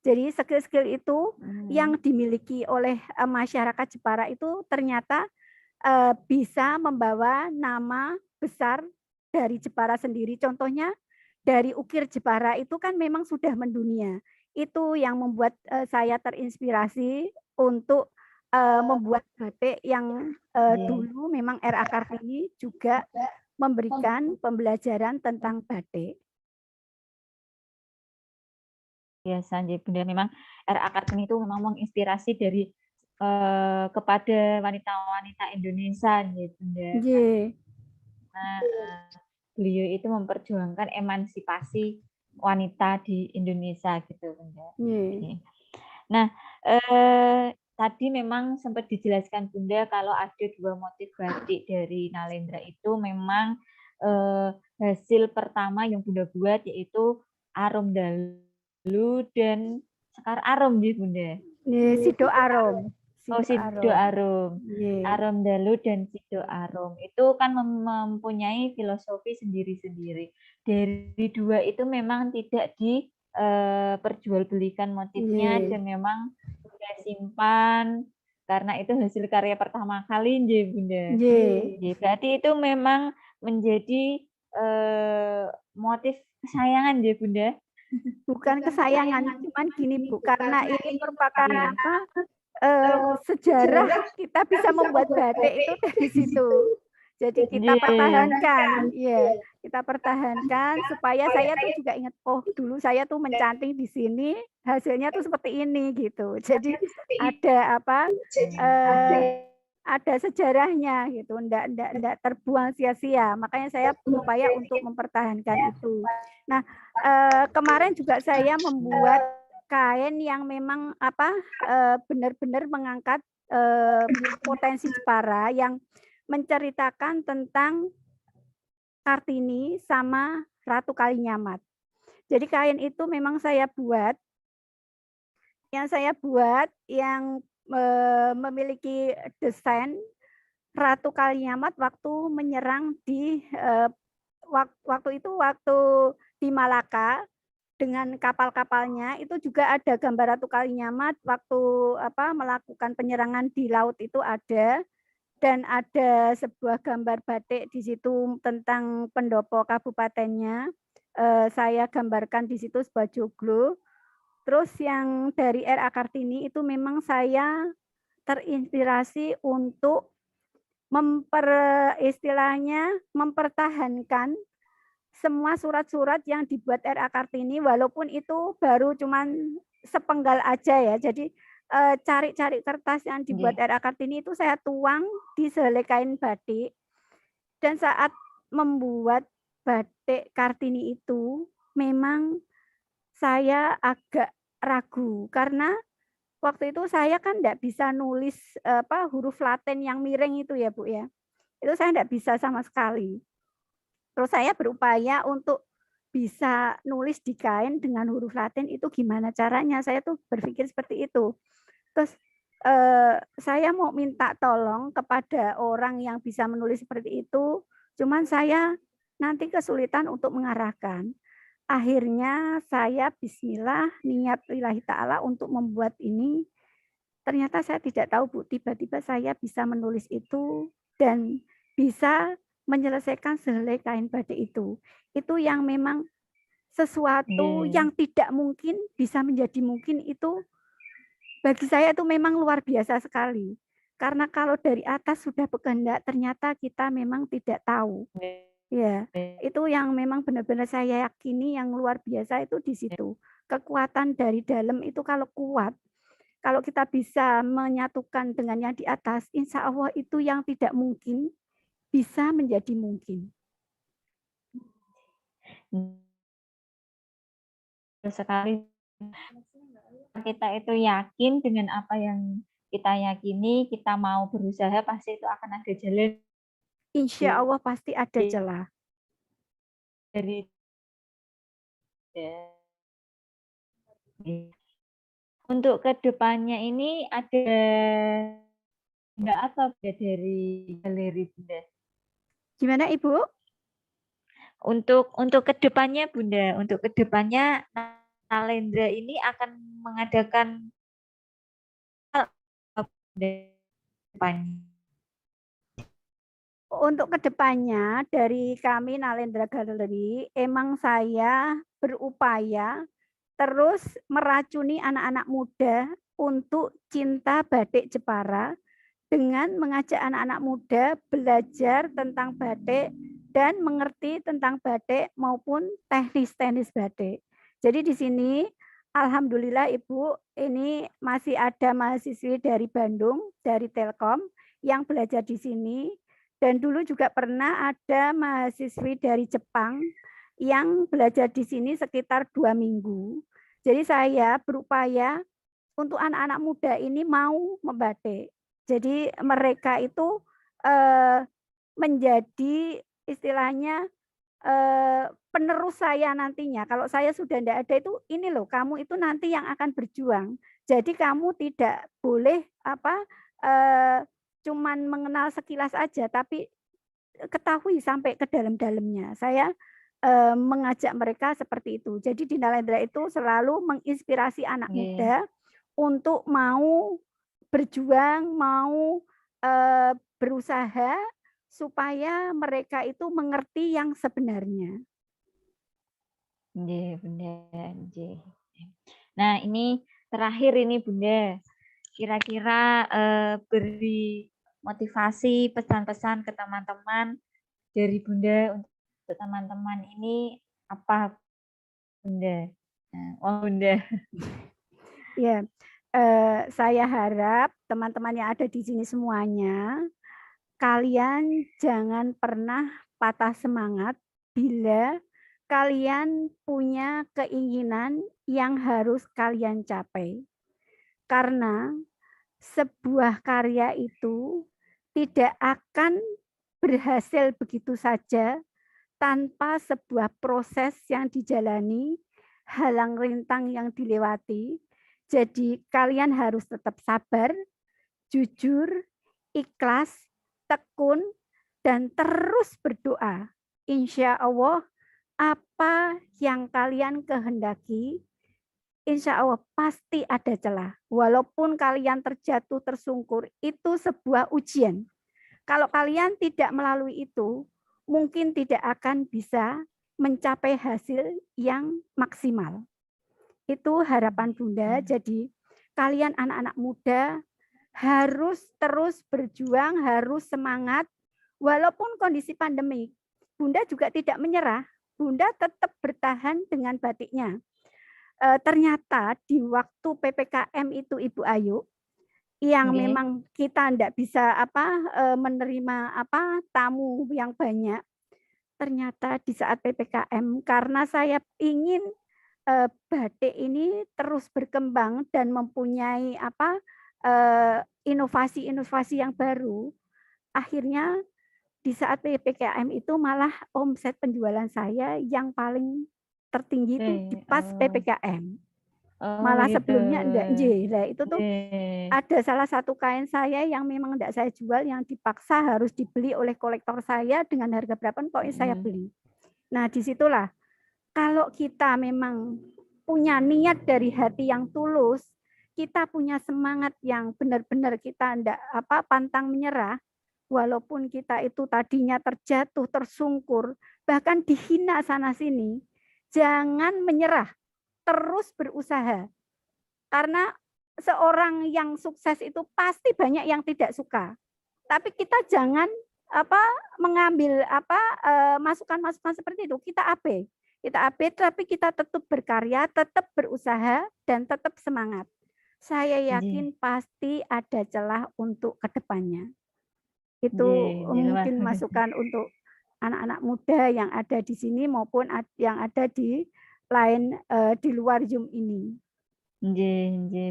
Jadi skill-skill itu yang dimiliki oleh masyarakat Jepara itu ternyata bisa membawa nama besar dari Jepara sendiri. Contohnya dari ukir Jepara itu kan memang sudah mendunia. Itu yang membuat saya terinspirasi untuk membuat batik yang dulu memang R.A. Kartini juga memberikan pembelajaran tentang batik. Biasa, Bunda, memang R.A. Kartini itu memang menginspirasi dari kepada wanita-wanita Indonesia, Bunda. Nah, beliau itu memperjuangkan emansipasi wanita di Indonesia gitu, Bunda. Nah, tadi memang sempat dijelaskan Bunda kalau ada 2 motif batik dari Nalendra itu memang hasil pertama yang Bunda buat yaitu Arum Dalu dan Sekar Arum gitu Bunda. Sido Arum. Oh, Sido Arum. Arum Dalu dan Sido Arum. Itu kan mempunyai filosofi sendiri-sendiri. Dari 2 itu memang tidak diperjualbelikan motifnya dan memang Bunda simpan karena itu hasil karya pertama kali Bunda. Berarti itu memang menjadi motif kesayangan Bunda. Bukan kesayangan, cuman gini Bu, karena ini merupakan sejarah kita bisa membuat batik itu dari situ. Jadi kita pertahankan, kita pertahankan supaya saya tuh juga ingat, oh dulu saya tuh mencanting di sini, hasilnya tuh seperti ini gitu. Jadi ada ada sejarahnya gitu, enggak terbuang sia-sia. Makanya saya berupaya untuk mempertahankan itu. Nah, kemarin juga saya membuat kain yang memang benar-benar mengangkat potensi Jepara yang menceritakan tentang Kartini sama Ratu Kalinyamat. Jadi kain itu memang saya buat yang memiliki desain Ratu Kalinyamat waktu menyerang di waktu di Malaka dengan kapal-kapalnya, itu juga ada gambar Ratu Kalinyamat waktu melakukan penyerangan di laut itu ada, dan ada sebuah gambar batik di situ tentang pendopo kabupatennya. Saya gambarkan di situ sebuah joglo. Terus yang dari R.A. Kartini itu memang saya terinspirasi untuk mempertahankan semua surat-surat yang dibuat R.A. Kartini, walaupun itu baru cuman sepenggal aja ya. Jadi cari-cari kertas yang dibuat R.A. Kartini itu saya tuang di sehelai kain batik. Dan saat membuat batik Kartini itu memang saya agak ragu karena waktu itu saya kan enggak bisa nulis huruf Latin yang miring itu ya Bu ya. Itu saya enggak bisa sama sekali. Terus saya berupaya untuk bisa nulis di kain dengan huruf Latin itu gimana caranya? Saya tuh berpikir seperti itu. Terus saya mau minta tolong kepada orang yang bisa menulis seperti itu, cuman saya nanti kesulitan untuk mengarahkan. Akhirnya saya bismillah niat lillahi ta'ala untuk membuat ini. Ternyata saya tidak tahu Bu, tiba-tiba saya bisa menulis itu dan bisa menyelesaikan sehelai kain batik itu. Itu yang memang sesuatu yang tidak mungkin bisa menjadi mungkin itu bagi saya itu memang luar biasa sekali. Karena kalau dari atas sudah berkehendak, ternyata kita memang tidak tahu. Ya, itu yang memang benar-benar saya yakini yang luar biasa itu di situ. Kekuatan dari dalam itu kalau kuat, kalau kita bisa menyatukan dengan yang di atas, insya Allah itu yang tidak mungkin bisa menjadi mungkin. Sekali kita itu yakin dengan apa yang kita yakini, kita mau berusaha pasti itu akan ada jalan. Insya Allah pasti ada celah. Dari untuk kedepannya ini ada enggak apa dari galeri Bunda? Gimana Ibu? Untuk kedepannya Bunda, untuk kedepannya Nalendra ini akan mengadakan untuk kedepannya dari kami Nalendra Gallery, emang saya berupaya terus meracuni anak-anak muda untuk cinta batik Jepara dengan mengajak anak-anak muda belajar tentang batik dan mengerti tentang batik maupun teknis-teknis batik. Jadi di sini alhamdulillah Ibu, ini masih ada mahasiswi dari Bandung, dari Telkom yang belajar di sini. Dan dulu juga pernah ada mahasiswi dari Jepang yang belajar di sini sekitar 2 minggu. Jadi saya berupaya untuk anak-anak muda ini mau membatik. Jadi mereka itu menjadi istilahnya penerus saya nantinya. Kalau saya sudah tidak ada itu, ini loh, kamu itu nanti yang akan berjuang. Jadi kamu tidak boleh cuman mengenal sekilas aja, tapi ketahui sampai ke dalam-dalamnya. Saya mengajak mereka seperti itu. Jadi di Nalendra itu selalu menginspirasi anak muda untuk mau berjuang, mau berusaha supaya mereka itu mengerti yang sebenarnya. Bunda. Nah ini terakhir ini Bunda, kira-kira beri motivasi pesan-pesan ke teman-teman dari Bunda untuk teman-teman ini apa Bunda? Bunda. Ya, saya harap teman-teman yang ada di sini semuanya, kalian jangan pernah patah semangat bila kalian punya keinginan yang harus kalian capai. Karena sebuah karya itu tidak akan berhasil begitu saja tanpa sebuah proses yang dijalani, halang rintang yang dilewati. Jadi kalian harus tetap sabar, jujur, ikhlas, tekun, dan terus berdoa. Insya Allah apa yang kalian kehendaki, insya Allah pasti ada celah. Walaupun kalian terjatuh, tersungkur, itu sebuah ujian. Kalau kalian tidak melalui itu, mungkin tidak akan bisa mencapai hasil yang maksimal. Itu harapan Bunda. Jadi kalian anak-anak muda harus terus berjuang, harus semangat, walaupun kondisi pandemi. Bunda juga tidak menyerah. Bunda tetap bertahan dengan batiknya. Ternyata di waktu PPKM itu Ibu Ayu, yang memang kita tidak bisa menerima tamu yang banyak. Ternyata di saat PPKM, karena saya ingin batik ini terus berkembang dan mempunyai inovasi-inovasi yang baru, akhirnya di saat PPKM itu malah omset penjualan saya yang paling tertinggi itu di pas PPKM. Malah gitu. sebelumnya enggak. Nah, itu tuh ada salah satu kain saya yang memang enggak saya jual, yang dipaksa harus dibeli oleh kolektor saya dengan harga berapa, pokoknya saya beli. Nah, disitulah kalau kita memang punya niat dari hati yang tulus, kita punya semangat yang benar-benar kita enggak pantang menyerah, walaupun kita itu tadinya terjatuh, tersungkur, bahkan dihina sana-sini, jangan menyerah, terus berusaha. Karena seorang yang sukses itu pasti banyak yang tidak suka. Tapi kita jangan mengambil masukan-masukan seperti itu. Kita tapi kita tetap berkarya, tetap berusaha, dan tetap semangat. Saya yakin pasti ada celah untuk kedepannya. Itu mungkin masukan untuk anak-anak muda yang ada di sini maupun yang ada di di luar Zoom ini.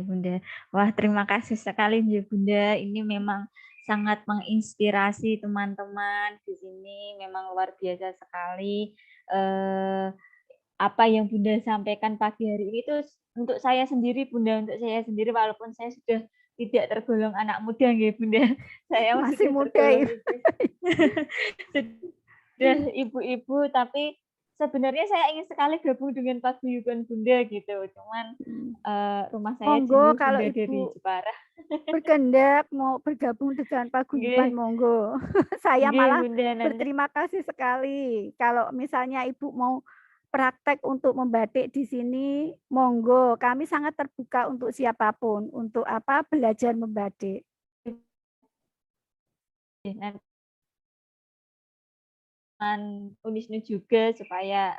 Bunda. Wah, terima kasih sekali Bunda. Ini memang sangat menginspirasi teman-teman di sini. Memang luar biasa sekali. Apa yang Bunda sampaikan pagi hari ini itu untuk saya sendiri, Bunda, untuk saya sendiri, walaupun saya sudah tidak tergolong anak muda, Bunda. Saya masih muda ya. Sudah ibu-ibu, tapi sebenarnya saya ingin sekali gabung dengan paguyuban Bunda gitu. Cuman rumah saya monggo jauh, kalau Bunda, Ibu dari Jepara. berkehendak mau bergabung dengan paguyuban, monggo. Saya malah Bunda, berterima kasih sekali kalau misalnya Ibu mau praktek untuk membatik di sini, monggo. Kami sangat terbuka untuk siapapun, untuk belajar membatik. Unisnu juga supaya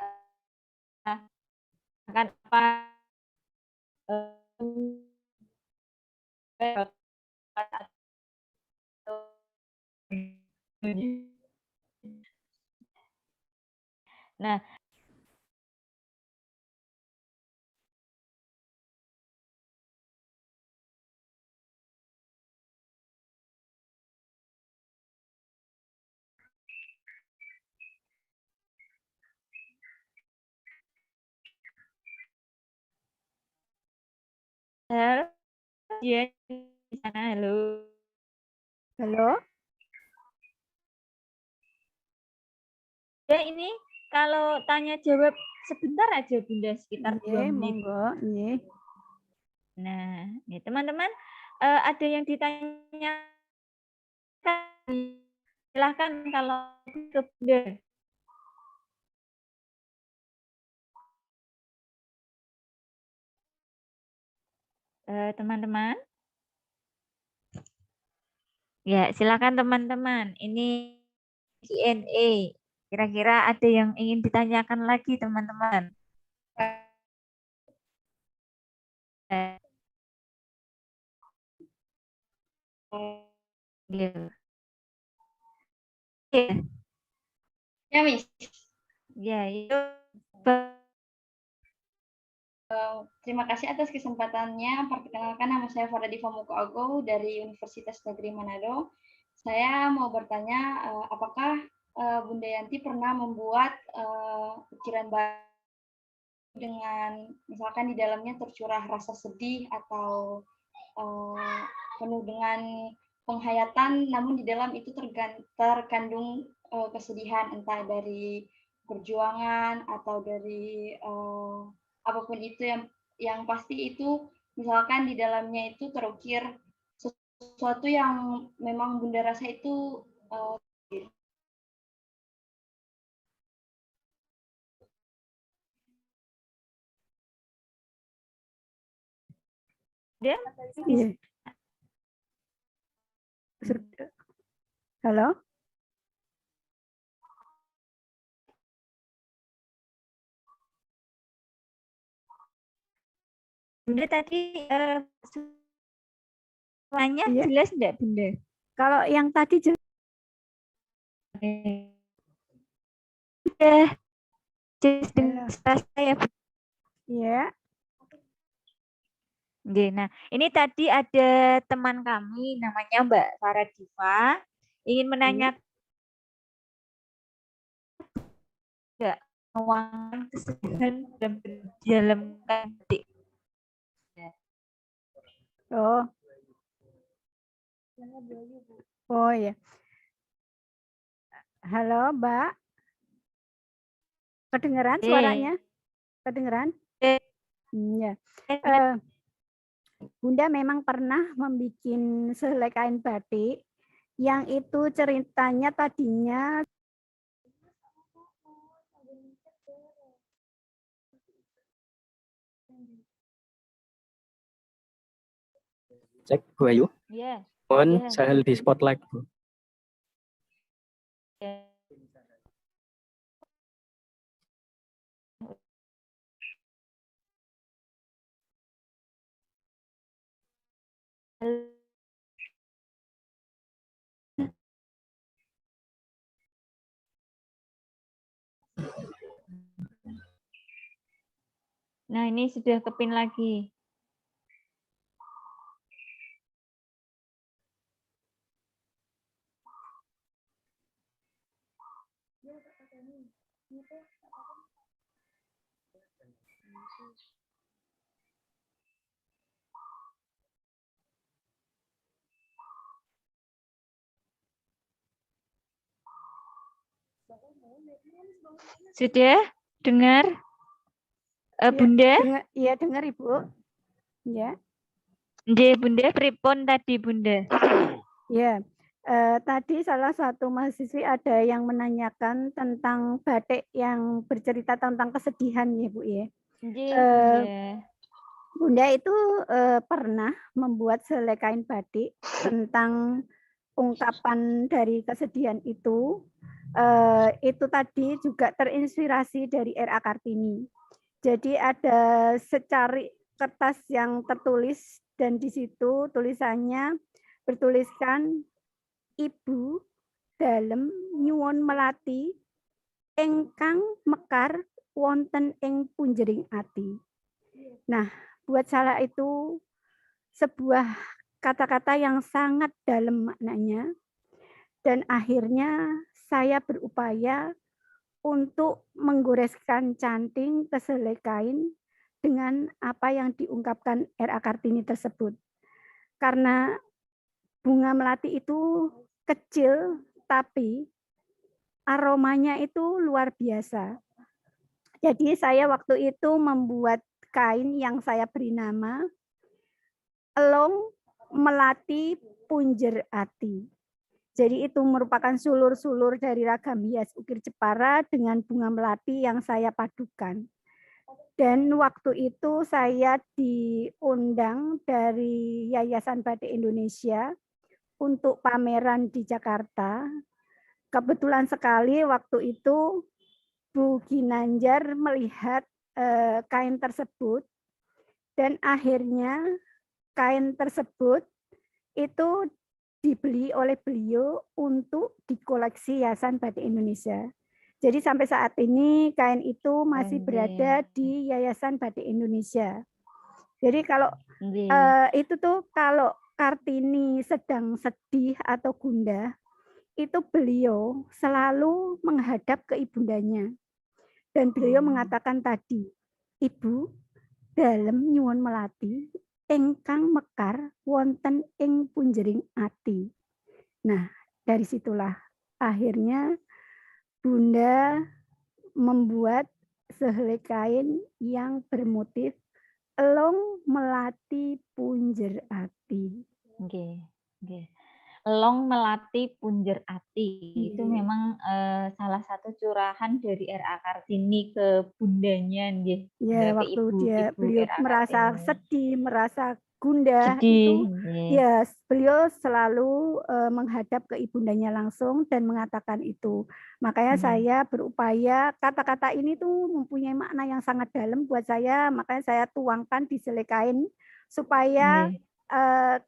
akan nah, halo, ya di sana, halo. Halo. Ya, ini kalau tanya jawab sebentar aja Bunda, sekitar 2 menit. Monggo, Nah, nih teman-teman, ada yang ditanyakan, silahkan kalau ke Bunda. Teman-teman. Ya, silakan teman-teman. Ini Q&A. Kira-kira ada yang ingin ditanyakan lagi, teman-teman? Ya, Miss. Ya, itu. Terima kasih atas kesempatannya. Perkenalkan, nama saya Farda Diva Mukoago dari Universitas Negeri Manado. Saya mau bertanya, apakah Bunda Yanti pernah membuat ukiran batik dengan misalkan di dalamnya tercurah rasa sedih atau penuh dengan penghayatan, namun di dalam itu terkandung kesedihan, entah dari perjuangan atau dari apapun itu yang pasti itu misalkan di dalamnya itu terukir sesuatu yang memang Bunda rasa itu Dia Iya. Halo? Bunda tadi suaranya Iya. jelas enggak, Bunda? Kalau yang tadi jelas. Udah jelas saya. Ya. Oke, nah ini tadi ada teman kami namanya Mbak Farah Diva ingin menanyakan enggak ruangan kesedihan dan dalam batik. Oh. Oh ya. Halo, Mbak. Kedengeran suaranya? Kedengeran? Ya. Bunda memang pernah membuat sehelai kain batik yang itu ceritanya tadinya Cek Bu Ayu. Iya. Mohon saya di spotlight Bu. Nah, ini sudah kepin lagi. Sudah dengar? Bunda? Iya, dengar Ibu. Ya. Nggih, Bunda, pripun tadi, Bunda? Ya. Tadi salah satu mahasiswi ada yang menanyakan tentang batik yang bercerita tentang kesedihan ya Bu ya. Nggih, Bunda. Bunda itu pernah membuat sehelai kain batik tentang ungkapan dari kesedihan itu tadi juga terinspirasi dari R.A. Kartini. Jadi ada secari kertas yang tertulis dan di situ tulisannya bertuliskan Ibu dalem nyuwun melati ingkang mekar wonten ing punjering ati. Nah, buat saya itu sebuah kata-kata yang sangat dalam maknanya dan akhirnya saya berupaya untuk menggoreskan canting ke sehelai kain dengan apa yang diungkapkan R.A. Kartini tersebut. Karena bunga melati itu kecil, tapi aromanya itu luar biasa. Jadi saya waktu itu membuat kain yang saya beri nama Elong Melati Punjer Ati. Jadi itu merupakan sulur-sulur dari ragam hias ukir Jepara dengan bunga melati yang saya padukan. Dan waktu itu saya diundang dari Yayasan Batik Indonesia untuk pameran di Jakarta. Kebetulan sekali waktu itu Bu Ginanjar melihat kain tersebut dan akhirnya kain tersebut itu dibeli oleh beliau untuk dikoleksi Yayasan Batik Indonesia. Jadi sampai saat ini kain itu masih berada di Yayasan Batik Indonesia. Jadi kalau itu tuh kalau Kartini sedang sedih atau gundah, itu beliau selalu menghadap ke ibundanya. Dan beliau mengatakan tadi, Ibu, dalem nyuwun melati ingkang mekar wonten ing punjering ati. Nah, dari situlah akhirnya Bunda membuat sehelai kain yang bermotif elong melati punjer ati. Oke, oke. Elong melati punjer ati itu Nggih. memang salah satu curahan dari R.A. Kartini ke bundanya, nggih. Ya, Ke waktu ibu beliau R.A. merasa Kartini. sedih, merasa gundah Sedih, itu, nggih. ya beliau selalu menghadap ke ibundanya langsung dan mengatakan itu. Makanya saya berupaya kata-kata ini tuh mempunyai makna yang sangat dalam buat saya, makanya saya tuangkan di selai kain supaya Nggih.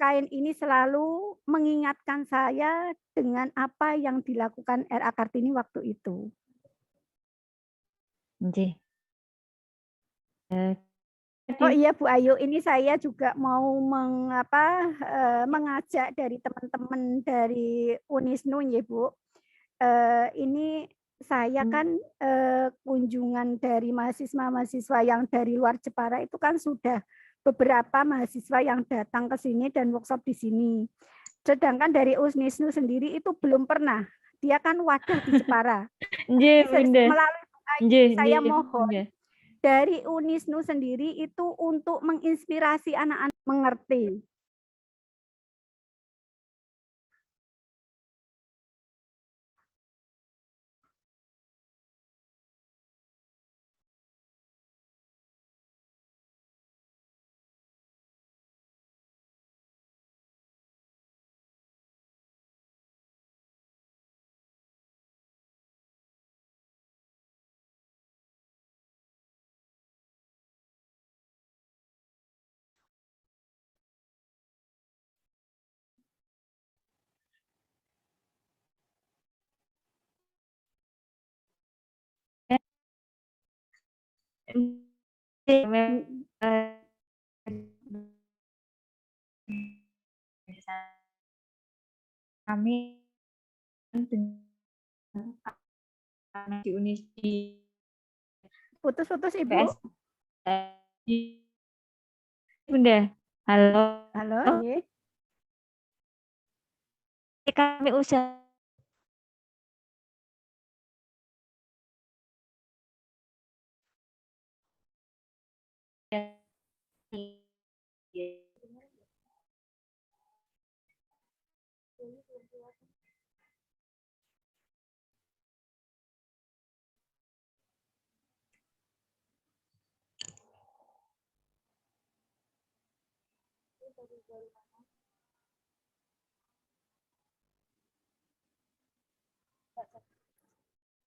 kain ini selalu mengingatkan saya dengan apa yang dilakukan R.A. Kartini waktu itu. Nggih. Oh iya Bu Ayu, ini saya juga mau mengajak dari teman-teman dari Unisnu ya Bu. Ini saya kan kunjungan dari mahasiswa-mahasiswa yang dari luar Jepara itu kan sudah beberapa mahasiswa yang datang ke sini dan workshop di sini. Sedangkan dari Unisnu sendiri itu belum pernah. Dia kan wadah di Jepara. Nggih, Bunda. Melalui Bu Ayu, Nggih, saya nggih, mohon Bunda. dari Unisnu sendiri itu untuk menginspirasi anak-anak mengerti. Kami di Unisdi Putus-putus Ibu. PS Bunda. Halo. Halo, nggih. Kami usaha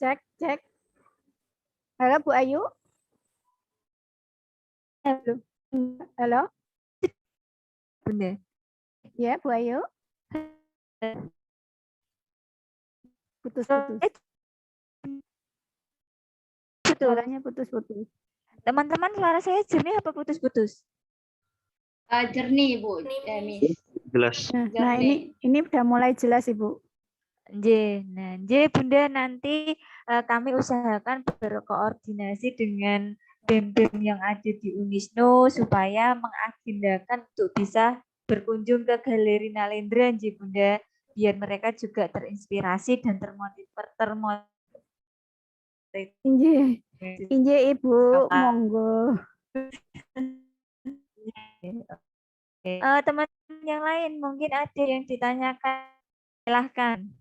Cek, cek. Halo Bu Ayu. Halo. Bunda. Ya, Bu Ayu. Putus-putus. Suaranya putus-putus. Teman-teman, suara saya jernih apa putus-putus? Jernih Bu, Miss. Jelas. Nah, ini udah mulai jelas Ibu. Nah, Bunda, nanti kami usahakan berkoordinasi dengan BEM-BEM yang ada di Unisnu supaya mengagendakan untuk bisa berkunjung ke Galeri Nalendra, Bunda, biar mereka juga terinspirasi dan termotivasi. Inje Ibu, monggo. Teman yang lain mungkin ada yang ditanyakan, silahkan.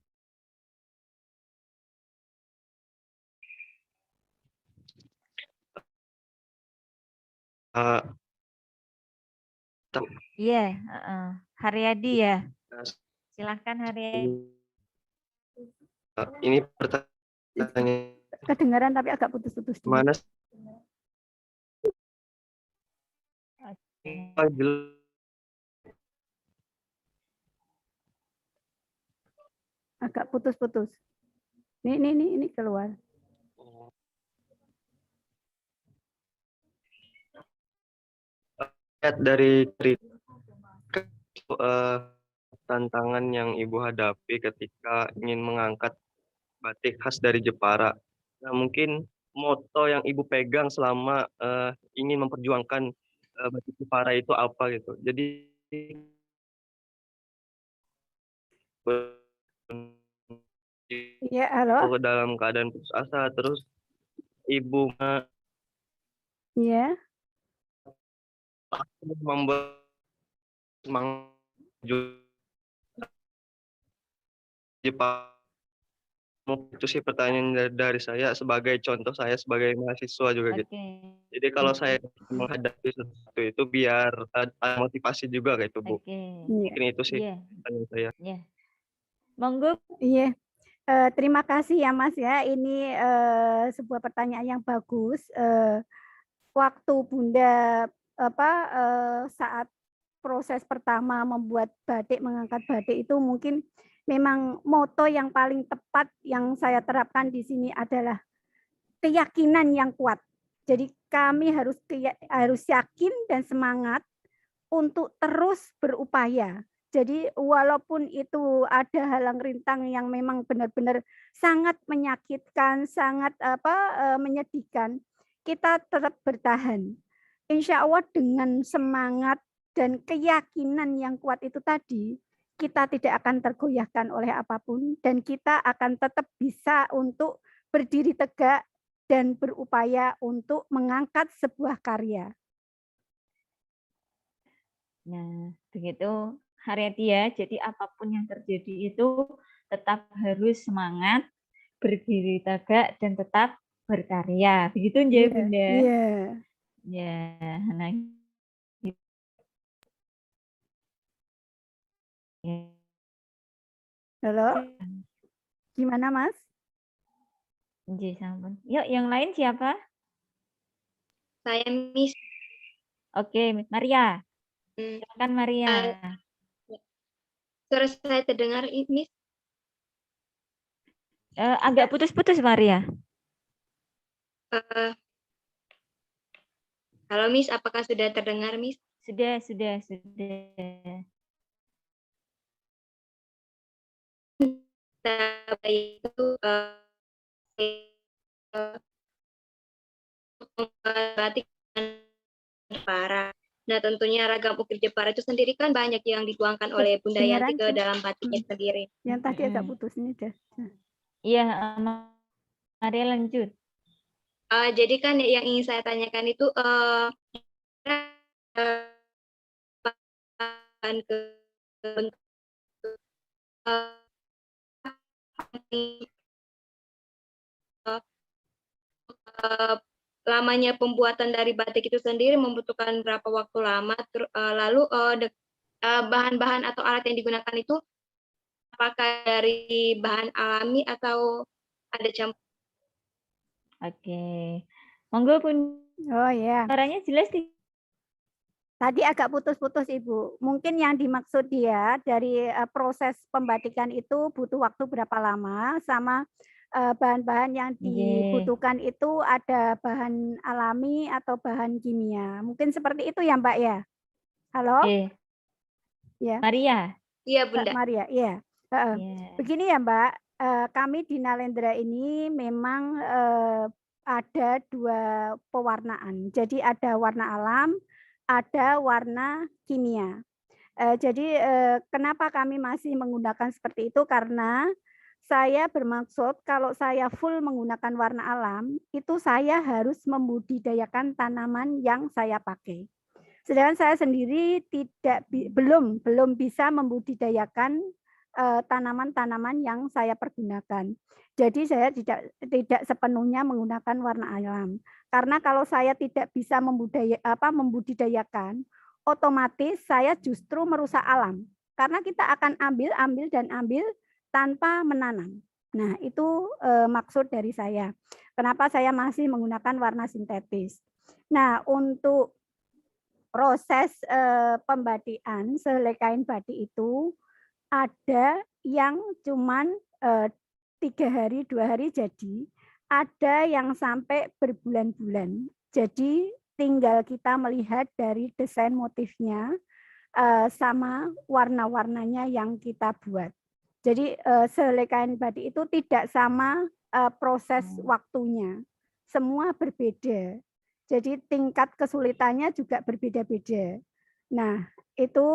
Iya, Haryadi ya. Silahkan Haryadi. Ini pertanyaan Kedengaran tapi agak putus-putus. mana? Agak putus-putus. Ini keluar. Lihat dari tantangan yang Ibu hadapi ketika ingin mengangkat batik khas dari Jepara. Nah, mungkin moto yang Ibu pegang selama ingin memperjuangkan batik Jepara itu apa gitu. Jadi Iya, halo. dalam keadaan putus asa terus Ibu Ya, membuat semangat Jepang. Itu sih pertanyaan dari saya sebagai contoh saya sebagai mahasiswa juga gitu. Oke. Jadi kalau saya menghadapi sesuatu itu biar ada motivasi juga kayak itu, Bu. Oke. iya, Mungkin itu sih Iya, pertanyaan saya. iya. Monggo. iya. Terima kasih ya Mas ya. Ini sebuah pertanyaan yang bagus. Waktu Bunda saat proses pertama membuat batik, mengangkat batik itu mungkin memang moto yang paling tepat yang saya terapkan di sini adalah keyakinan yang kuat. Jadi kami harus yakin dan semangat untuk terus berupaya. Jadi walaupun itu ada halang rintang yang memang benar-benar sangat menyakitkan, sangat menyedihkan, kita tetap bertahan. Insya Allah dengan semangat dan keyakinan yang kuat itu tadi, kita tidak akan tergoyahkan oleh apapun dan kita akan tetap bisa untuk berdiri tegak dan berupaya untuk mengangkat sebuah karya. Nah, begitu Haryati ya. Jadi apapun yang terjadi itu tetap harus semangat, berdiri tegak, dan tetap berkarya. Begitu ya, Bunda? Iya. Ya, nah gitu. Halo, gimana Mas? Nggih, sampun. Yuk, yang lain siapa? Saya Miss. Oke, Maria. Hmm, Silakan Maria. Suara saya terdengar, Miss? Agak putus-putus Maria. Halo Miss, apakah sudah terdengar Miss? Sudah. Itu batik Jepara. Nah, tentunya ragam ukir Jepara itu sendiri kan banyak yang dituangkan oleh Bunda Yanti ke dalam batiknya sendiri. Yang tadi agak putus ini dah. Iya, Maria lanjut. Jadi kan yang ingin saya tanyakan itu lamanya pembuatan dari batik itu sendiri membutuhkan berapa waktu lama, lalu bahan-bahan atau alat yang digunakan itu apakah dari bahan alami atau ada campur? Oke. Monggo Bun. Oh ya. Suaranya jelas nih. Tadi agak putus-putus Ibu. Mungkin yang dimaksud dia dari proses pembatikan itu butuh waktu berapa lama, sama bahan-bahan yang dibutuhkan itu ada bahan alami atau bahan kimia. Mungkin seperti itu ya Mbak ya. Halo? Ya. Maria. Iya Bunda. Mbak Maria, iya. Begini ya Mbak, kami di Nalendra ini memang ada dua pewarnaan. Jadi ada warna alam, ada warna kimia. Jadi kenapa kami masih menggunakan seperti itu? Karena saya bermaksud kalau saya full menggunakan warna alam, itu saya harus membudidayakan tanaman yang saya pakai. Sedangkan saya sendiri belum bisa membudidayakan tanaman-tanaman yang saya pergunakan. Jadi saya tidak sepenuhnya menggunakan warna alam. Karena kalau saya tidak bisa membudidayakan, otomatis saya justru merusak alam. Karena kita akan ambil tanpa menanam. Nah, itu maksud dari saya. Kenapa saya masih menggunakan warna sintetis. Nah, untuk proses pembatikan sehelai kain batik itu ada yang cuman 3 hari, 2 hari jadi, ada yang sampai berbulan-bulan. Jadi tinggal kita melihat dari desain motifnya sama warna-warnanya yang kita buat. Jadi sehelai kain batik itu tidak sama proses waktunya. Semua berbeda. Jadi tingkat kesulitannya juga berbeda-beda. Nah, itu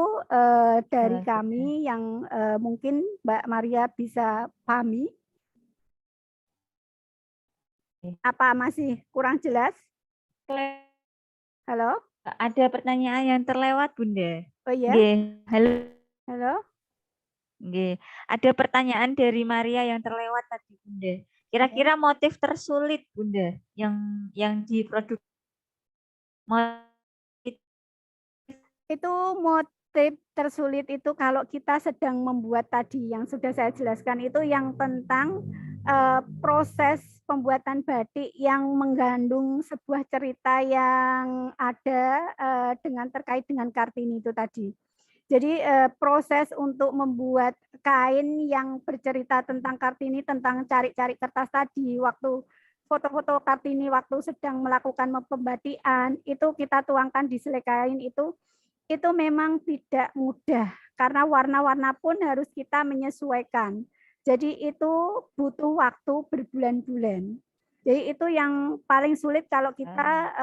dari kami yang mungkin Mbak Maria bisa pahami. Apa masih kurang jelas? Halo? Ada pertanyaan yang terlewat, Bunda. Oh iya? Nggih, halo. Halo? Nggih. Ada pertanyaan dari Maria yang terlewat tadi, Bunda. Kira-kira motif tersulit, Bunda, yang diproduk Itu motif tersulit itu kalau kita sedang membuat tadi yang sudah saya jelaskan itu yang tentang proses pembuatan batik yang mengandung sebuah cerita yang ada dengan terkait dengan Kartini itu tadi. Jadi proses untuk membuat kain yang bercerita tentang Kartini, tentang cari-cari kertas tadi, waktu foto-foto Kartini waktu sedang melakukan pembatikan, itu kita tuangkan di selai kain itu memang tidak mudah karena warna-warna pun harus kita menyesuaikan. Jadi itu butuh waktu berbulan-bulan. Jadi itu yang paling sulit kalau kita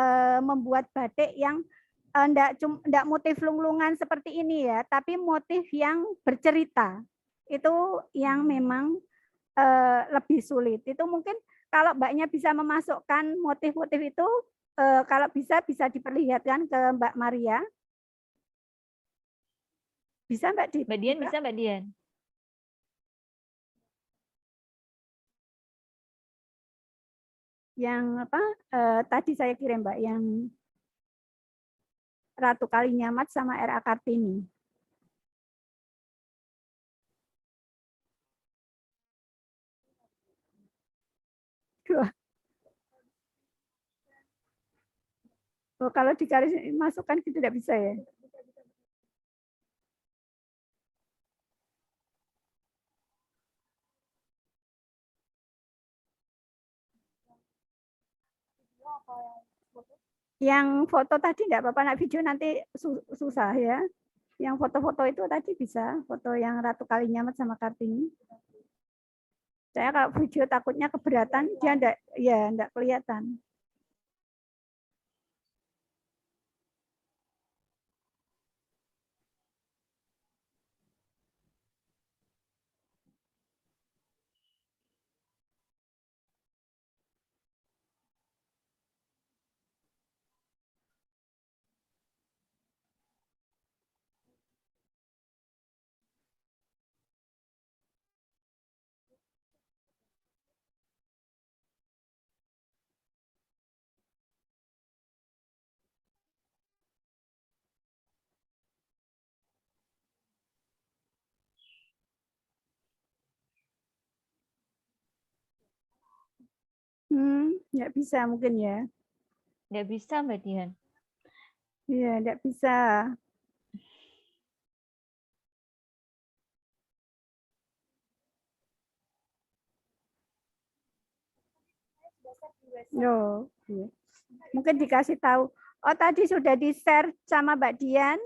membuat batik yang enggak motif lunglungan seperti ini ya, tapi motif yang bercerita. Itu yang memang lebih sulit. Itu mungkin kalau Mbaknya bisa memasukkan motif-motif itu, kalau bisa diperlihatkan ke Mbak Maria. Bisa Mbak Dian, bisa Mbak Dian? Yang apa? Tadi saya kirim Mbak, yang Ratu Kalinyamat sama R.A. Kartini. Oh, kalau dikaris masukkan gitu tidak bisa ya? Yang foto tadi enggak apa-apa, nak video nanti susah ya. Yang foto-foto itu tadi bisa, foto yang Ratu Kalinyamat sama Kartini. Saya kalau video takutnya keberatan, dia enggak kelihatan. Nggak bisa mungkin ya. Nggak bisa Mbak Dian. Iya, nggak bisa. No, iya. Mungkin dikasih tahu. Oh, tadi sudah di-share sama Mbak Dian.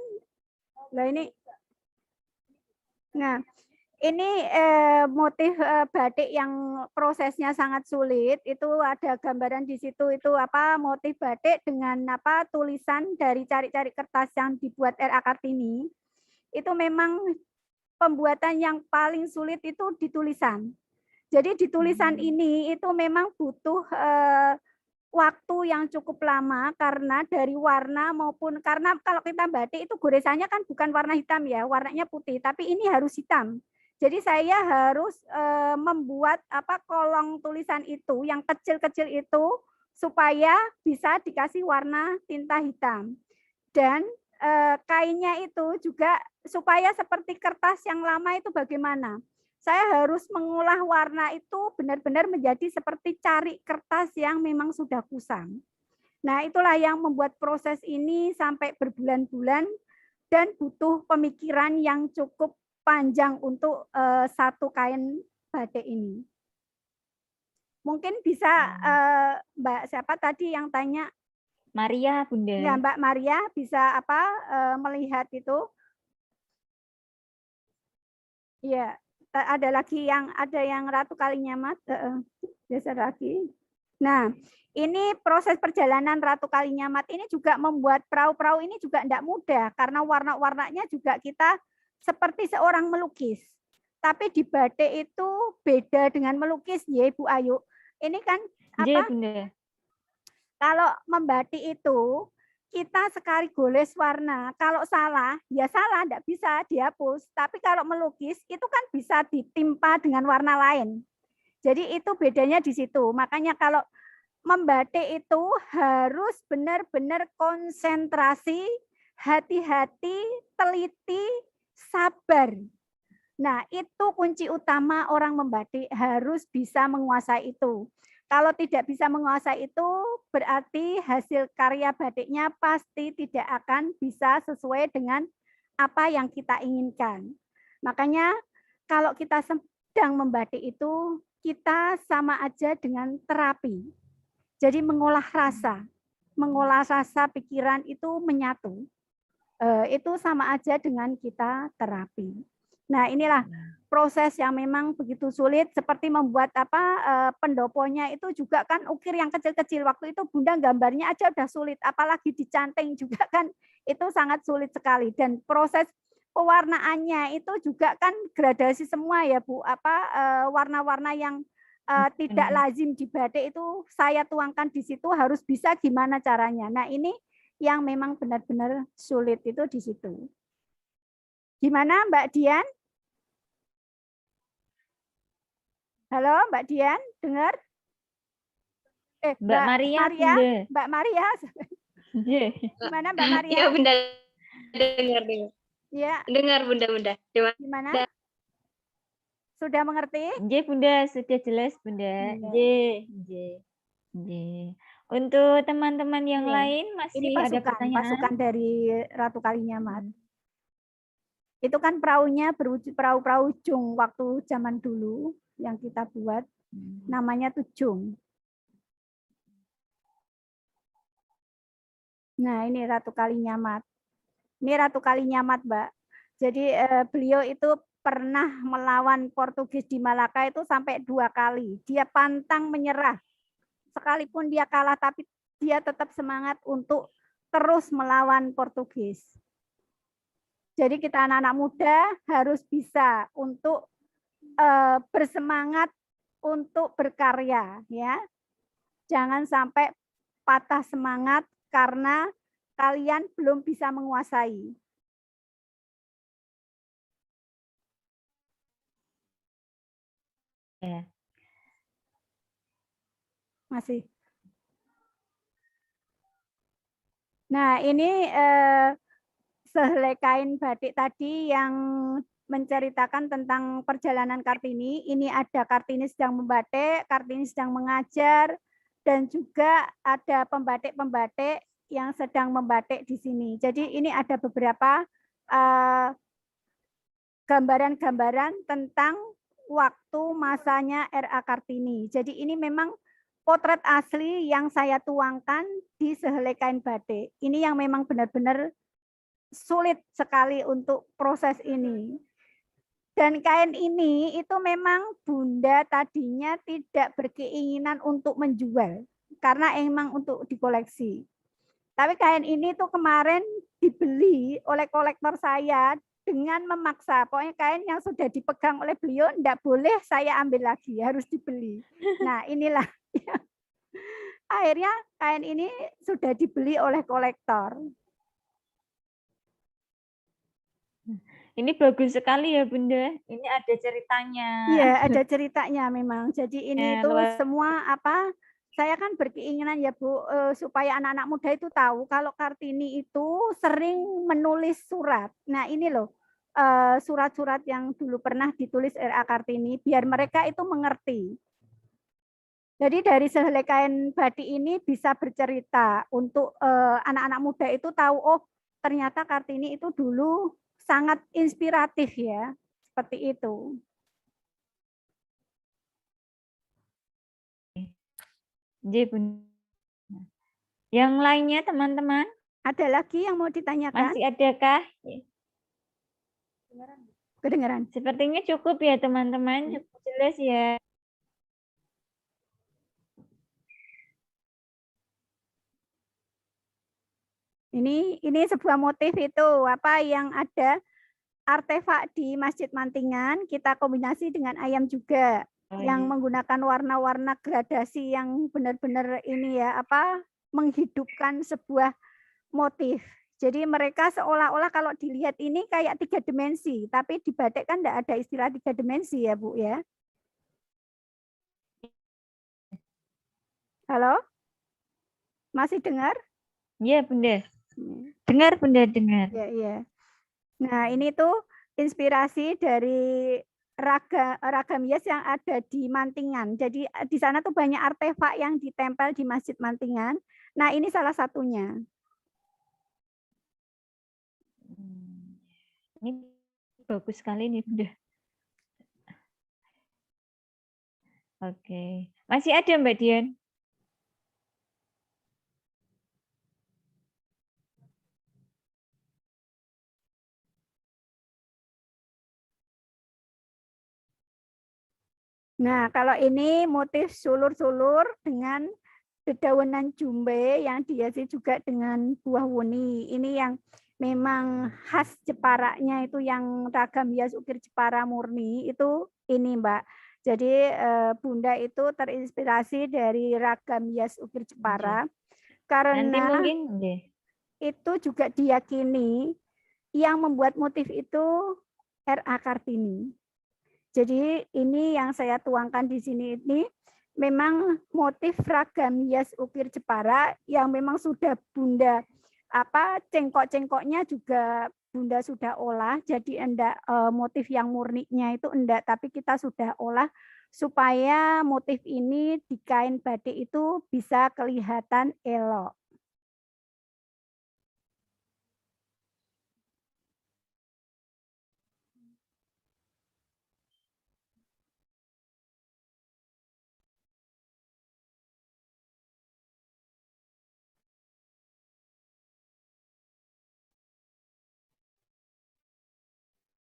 Lah ini. Nah, ini motif batik yang prosesnya sangat sulit. Itu ada gambaran di situ itu apa motif batik dengan apa tulisan dari cari-cari kertas yang dibuat R.A. Kartini. Itu memang pembuatan yang paling sulit itu di tulisan. Jadi di tulisan ini itu memang butuh waktu yang cukup lama karena dari warna maupun karena kalau kita batik itu goresannya kan bukan warna hitam ya, warnanya putih, tapi ini harus hitam. Jadi saya harus membuat apa kolong tulisan itu yang kecil-kecil itu supaya bisa dikasih warna tinta hitam. Dan kainnya itu juga supaya seperti kertas yang lama itu bagaimana? Saya harus mengolah warna itu benar-benar menjadi seperti cari kertas yang memang sudah kusam. Nah, itulah yang membuat proses ini sampai berbulan-bulan dan butuh pemikiran yang cukup panjang untuk satu kain batik ini. Mungkin bisa Mbak siapa tadi yang tanya? Maria, Bunda. Ya, Mbak Maria bisa apa melihat itu? Iya. Ada lagi ada yang Ratu Kalinyamat, geser lagi. Nah, ini proses perjalanan Ratu Kalinyamat ini juga membuat perahu-perahu ini juga tidak mudah karena warna-warnanya juga kita seperti seorang melukis. Tapi di batik itu beda dengan melukis ya Ibu Ayu. Ini kan Nggih, apa? Bunda. Kalau membatik itu kita sekali goles warna, kalau salah ya salah, enggak bisa dihapus. Tapi kalau melukis itu kan bisa ditimpa dengan warna lain. Jadi itu bedanya di situ. Makanya kalau membatik itu harus benar-benar konsentrasi, hati-hati, teliti, sabar. Nah, itu kunci utama orang membatik, harus bisa menguasai itu. Kalau tidak bisa menguasai itu, berarti hasil karya batiknya pasti tidak akan bisa sesuai dengan apa yang kita inginkan. Makanya kalau kita sedang membatik itu, kita sama aja dengan terapi. Jadi mengolah rasa pikiran itu menyatu. Itu sama aja dengan kita terapi. Nah, inilah proses yang memang begitu sulit, seperti membuat pendoponya itu juga kan ukir yang kecil-kecil. Waktu itu Bunda gambarnya aja udah sulit, apalagi dicanting juga kan itu sangat sulit sekali. Dan proses pewarnaannya itu juga kan gradasi semua ya Bu, warna-warna yang tidak lazim di batik itu saya tuangkan di situ, harus bisa gimana caranya. Nah, ini yang memang benar-benar sulit itu di situ. Gimana Mbak Dian? Halo Mbak Dian, dengar? Mbak Maria, Maria, Bunda. Mbak Maria. Nggih. Gimana Mbak Maria? Ya Bunda, dengar. Ya, Dengar Bunda. gimana? Sudah mengerti? Nggih, Bunda, sudah jelas, Bunda. Nggih, nggih. Nggih. Untuk teman-teman yang Oke. lain Ini masih ada pertanyaan? pasukan dari Ratu Kalinyamat. Itu kan perahunya berwujud perahu-perahu jung waktu zaman dulu yang kita buat, namanya tuh jung. Nah, ini Ratu Kalinyamat. Ini Ratu Kalinyamat, Mbak. Jadi beliau itu pernah melawan Portugis di Malaka itu sampai 2 kali. Dia pantang menyerah. Sekalipun dia kalah, tapi dia tetap semangat untuk terus melawan Portugis. Jadi kita anak-anak muda harus bisa untuk bersemangat untuk berkarya, ya. Jangan sampai patah semangat karena kalian belum bisa menguasai. Ya. Masih. Nah, ini sehelai kain batik tadi yang menceritakan tentang perjalanan Kartini. Ini ada Kartini sedang membatik, Kartini sedang mengajar, dan juga ada pembatik-pembatik yang sedang membatik di sini. Jadi ini ada beberapa gambaran-gambaran tentang waktu masanya R.A. Kartini. Jadi ini memang potret asli yang saya tuangkan di sehelai kain batik. Ini yang memang benar-benar sulit sekali untuk proses ini. Dan kain ini itu memang Bunda tadinya tidak berkeinginan untuk menjual, karena emang untuk dikoleksi. Tapi kain ini tuh kemarin dibeli oleh kolektor saya dengan memaksa. Pokoknya kain yang sudah dipegang oleh beliau enggak boleh saya ambil lagi, harus dibeli. Nah, inilah. Akhirnya kain ini sudah dibeli oleh kolektor. Ini bagus sekali ya Bunda. Ini ada ceritanya. Iya, ada ceritanya memang. Jadi ini itu luar- semua saya kan berkeinginan ya Bu, supaya anak-anak muda itu tahu kalau Kartini itu sering menulis surat. Nah ini loh, surat-surat yang dulu pernah ditulis R.A. Kartini, biar mereka itu mengerti. Jadi dari sehelai kain batik ini bisa bercerita untuk anak-anak muda itu tahu, oh ternyata Kartini itu dulu sangat inspiratif ya, seperti itu. Yang lainnya teman-teman? Ada lagi yang mau ditanyakan? Masih adakah? Kedengaran? Sepertinya cukup ya teman-teman, cukup jelas ya. Ini sebuah motif itu apa yang ada artefak di Masjid Mantingan, kita kombinasi dengan ayam juga. Oh, yang iya. menggunakan warna-warna gradasi yang benar-benar ini ya apa menghidupkan sebuah motif. Jadi mereka seolah-olah kalau dilihat ini kayak 3 dimensi, tapi di batik kan enggak ada istilah 3 dimensi ya, Bu ya. Halo? Masih dengar? Iya, Bunda. Dengar, Bunda, dengar. Ya, iya. Nah, ini tuh inspirasi dari ragam hias yang ada di Mantingan. Jadi di sana tuh banyak artefak yang ditempel di Masjid Mantingan. Nah, ini salah satunya. Ini bagus sekali nih, Bunda. Oke. Masih ada Mbak Dian? Nah, kalau ini motif sulur-sulur dengan dedaunan jumbe yang dihiasi juga dengan buah wuni. Ini yang memang khas Jeparanya itu yang ragam hias ukir Jepara murni itu ini, Mbak. Jadi Bunda itu terinspirasi dari ragam hias ukir Jepara Nanti karena mungkin itu juga diyakini yang membuat motif itu R.A. Kartini. Jadi ini yang saya tuangkan di sini ini memang motif ragam hias ukir Jepara yang memang sudah Bunda apa cengkok-cengkoknya juga Bunda sudah olah, jadi enggak motif yang murninya itu enggak, tapi kita sudah olah supaya motif ini di kain batik itu bisa kelihatan elok.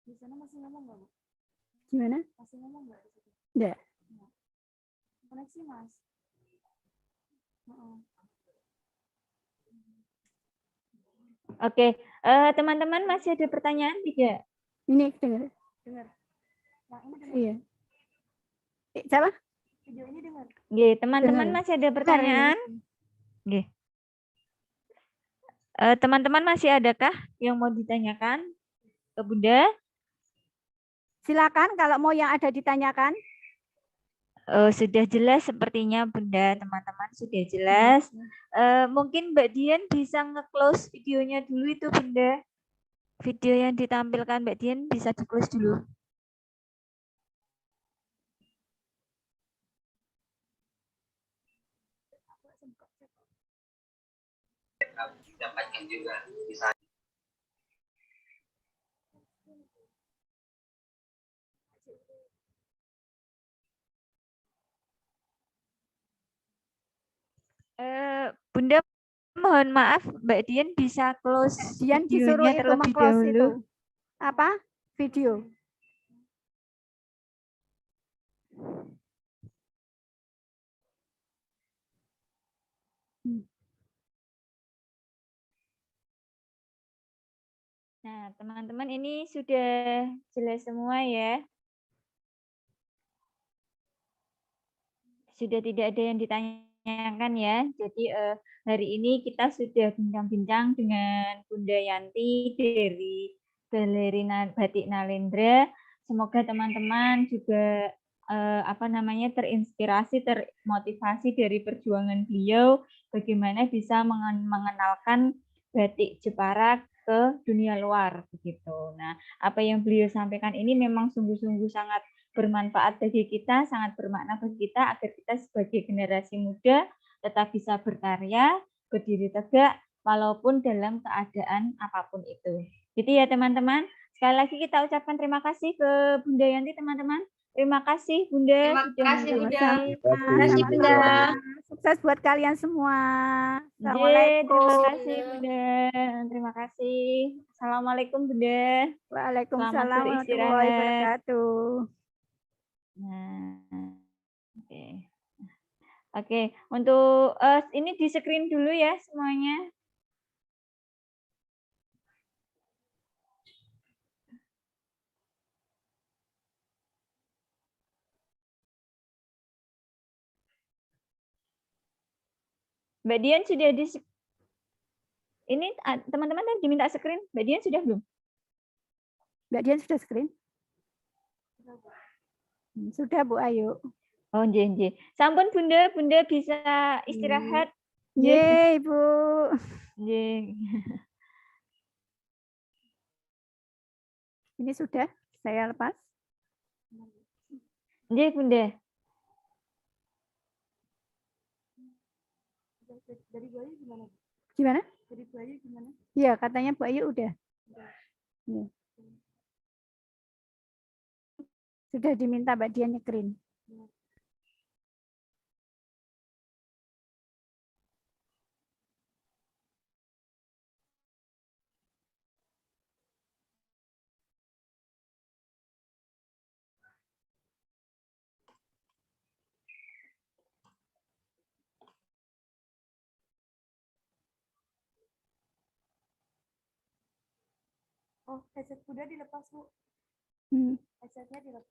Di sana masih ngomong nggak, Bu? Gimana? Masih ngomong nggak di situ? Enggak. Koneksi, Mas. Oke, teman-teman masih ada pertanyaan tidak? Ini dengar. Dengar. Yang ini dengar. Iya. Siapa? Video ini dengar. Oke, teman-teman Dengar. masih ada pertanyaan? Oke. Teman-teman masih adakah yang mau ditanyakan ke Bunda? Silakan kalau mau yang ada ditanyakan. Sudah jelas sepertinya Bunda, teman-teman sudah jelas. Mungkin Mbak Dian bisa nge-close videonya dulu itu Bunda. Video yang ditampilkan Mbak Dian bisa di-close dulu. Dapatkan juga bisa. Bunda mohon maaf Mbak Dian bisa close Dian disuruh videonya itu terlebih meng-close dahulu. itu. Apa? Video. Nah, teman-teman ini sudah jelas semua ya. Sudah tidak ada yang ditanyakan ya. Jadi hari ini kita sudah bincang-bincang dengan Bunda Yanti dari Galeri Batik Nalendra. Semoga teman-teman juga terinspirasi, termotivasi dari perjuangan beliau bagaimana bisa mengenalkan batik Jepara ke dunia luar begitu. Nah, apa yang beliau sampaikan ini memang sungguh-sungguh sangat bermanfaat bagi kita, sangat bermakna bagi kita agar kita sebagai generasi muda tetap bisa berkarya, berdiri tegak walaupun dalam keadaan apapun itu. Jadi ya teman-teman, sekali lagi kita ucapkan terima kasih ke Bunda Yanti teman-teman. Terima kasih Bunda. Terima kasih Bunda. Terima kasih, Bunda. Sukses buat kalian semua. Assalamualaikum. Terima Assalamualaikum. kasih Bunda. Terima kasih. Assalamualaikum Bunda. Waalaikumsalam Selamat warahmatullahi beristirahat. wabarakatuh. Nah, oke. Untuk ini di screen dulu ya semuanya. Mbak Dian sudah ini teman-teman tadi diminta screen. Mbak Dian sudah belum? Mbak Dian sudah screen? Sudah Bu Ayu. Oh, nggih. Sampun Bunda bisa istirahat. Yeay Bu. Nggih. Ini sudah saya lepas. Nggih, Bunda. Dari Bu Ayu gimana? Gimana? Dari Bu Ayu gimana? Iya, katanya Bu Ayu udah. Iya. Sudah diminta Mbak Dian nyekerin. Oh, headset Bunda dilepas, Bu. Hmm. Headsetnya dilepas.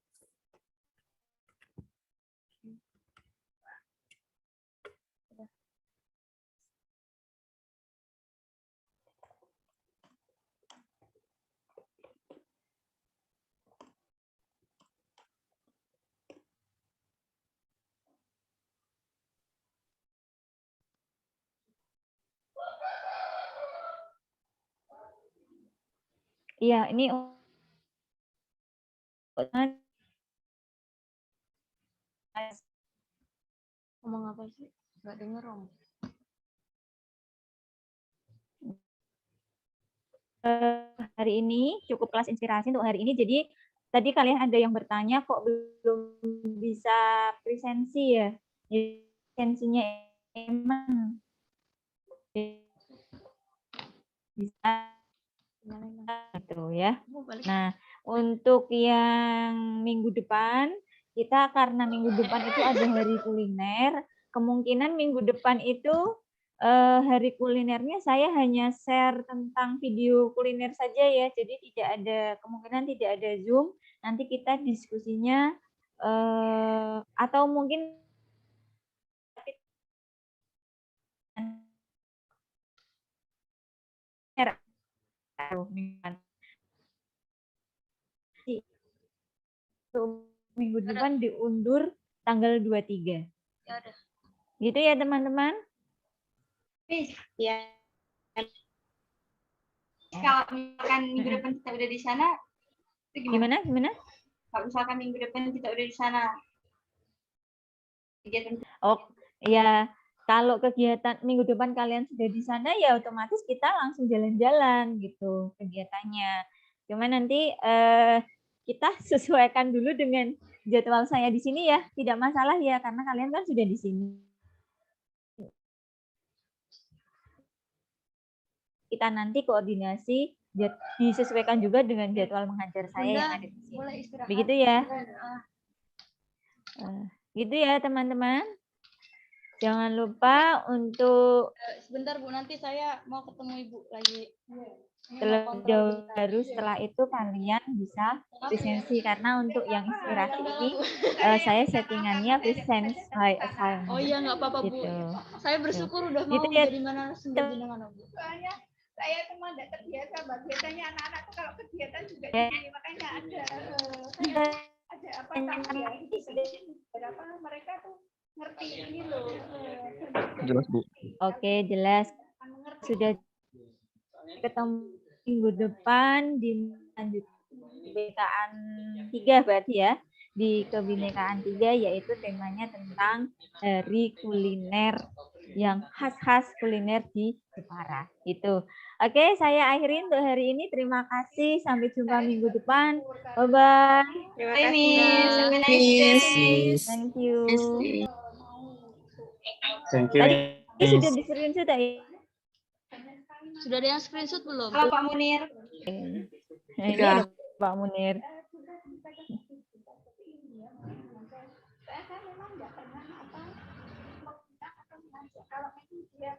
Iya, ini Ngomong apa sih? Nggak denger, Om. Hari ini cukup kelas inspirasi untuk hari ini. Jadi tadi kalian ada yang bertanya kok belum bisa presensi ya? Presensinya emang bisa gitu ya. Nah, untuk yang minggu depan kita karena minggu depan itu ada hari kuliner, kemungkinan minggu depan itu hari kulinernya saya hanya share tentang video kuliner saja ya, jadi tidak ada kemungkinan tidak ada Zoom. Nanti kita diskusinya atau mungkin minggu depan diundur tanggal 23. Ya udah. Gitu ya teman-teman. Ya. Kalau misalkan minggu depan kita udah di sana, itu gimana? Gimana? Kalau misalkan minggu depan kita udah di sana, kegiatan Oh, ya kalau kegiatan minggu depan kalian sudah di sana ya otomatis kita langsung jalan-jalan gitu kegiatannya. Cuma nanti kita sesuaikan dulu dengan jadwal saya di sini ya, tidak masalah ya karena kalian kan sudah di sini. Kita nanti koordinasi disesuaikan juga dengan jadwal mengajar saya yang ada di sini. Begitu ya. Gitu ya teman-teman. Jangan lupa untuk Sebentar Bu, nanti saya mau ketemu Ibu lagi. baru setelah itu kalian bisa presensi karena untuk yang inspirasi ini saya settingannya present by assignment. Oh iya, nggak apa-apa Bu. Gitu. Saya bersyukur udah Gitu mau ya. jadi mana sumber jenengan Bu. Soalnya saya cuma tidak terbiasa, Mbak. Biasanya anak-anak tuh kalau kegiatan juga Ya. di sini, makanya ada apa ya, berapa mereka tuh ngerti ini loh. Jelas, Bu. Oke, jelas. Sudah ketemu minggu depan di lanjut kebinekaan 3 berarti ya. Di kebinekaan 3 yaitu temanya tentang hari kuliner yang khas-khas kuliner di Jepara. Itu. Oke, saya akhiri untuk hari ini. Terima kasih. Sampai jumpa minggu depan. Bye-bye. Terima kasih. Thank you. Thank you. Tadi sudah di screenshot ya? Sudah ada yang screenshot belum? Halo Pak Munir. Ini ada Pak Munir. Saya memang nggak pernah apa, kalau dia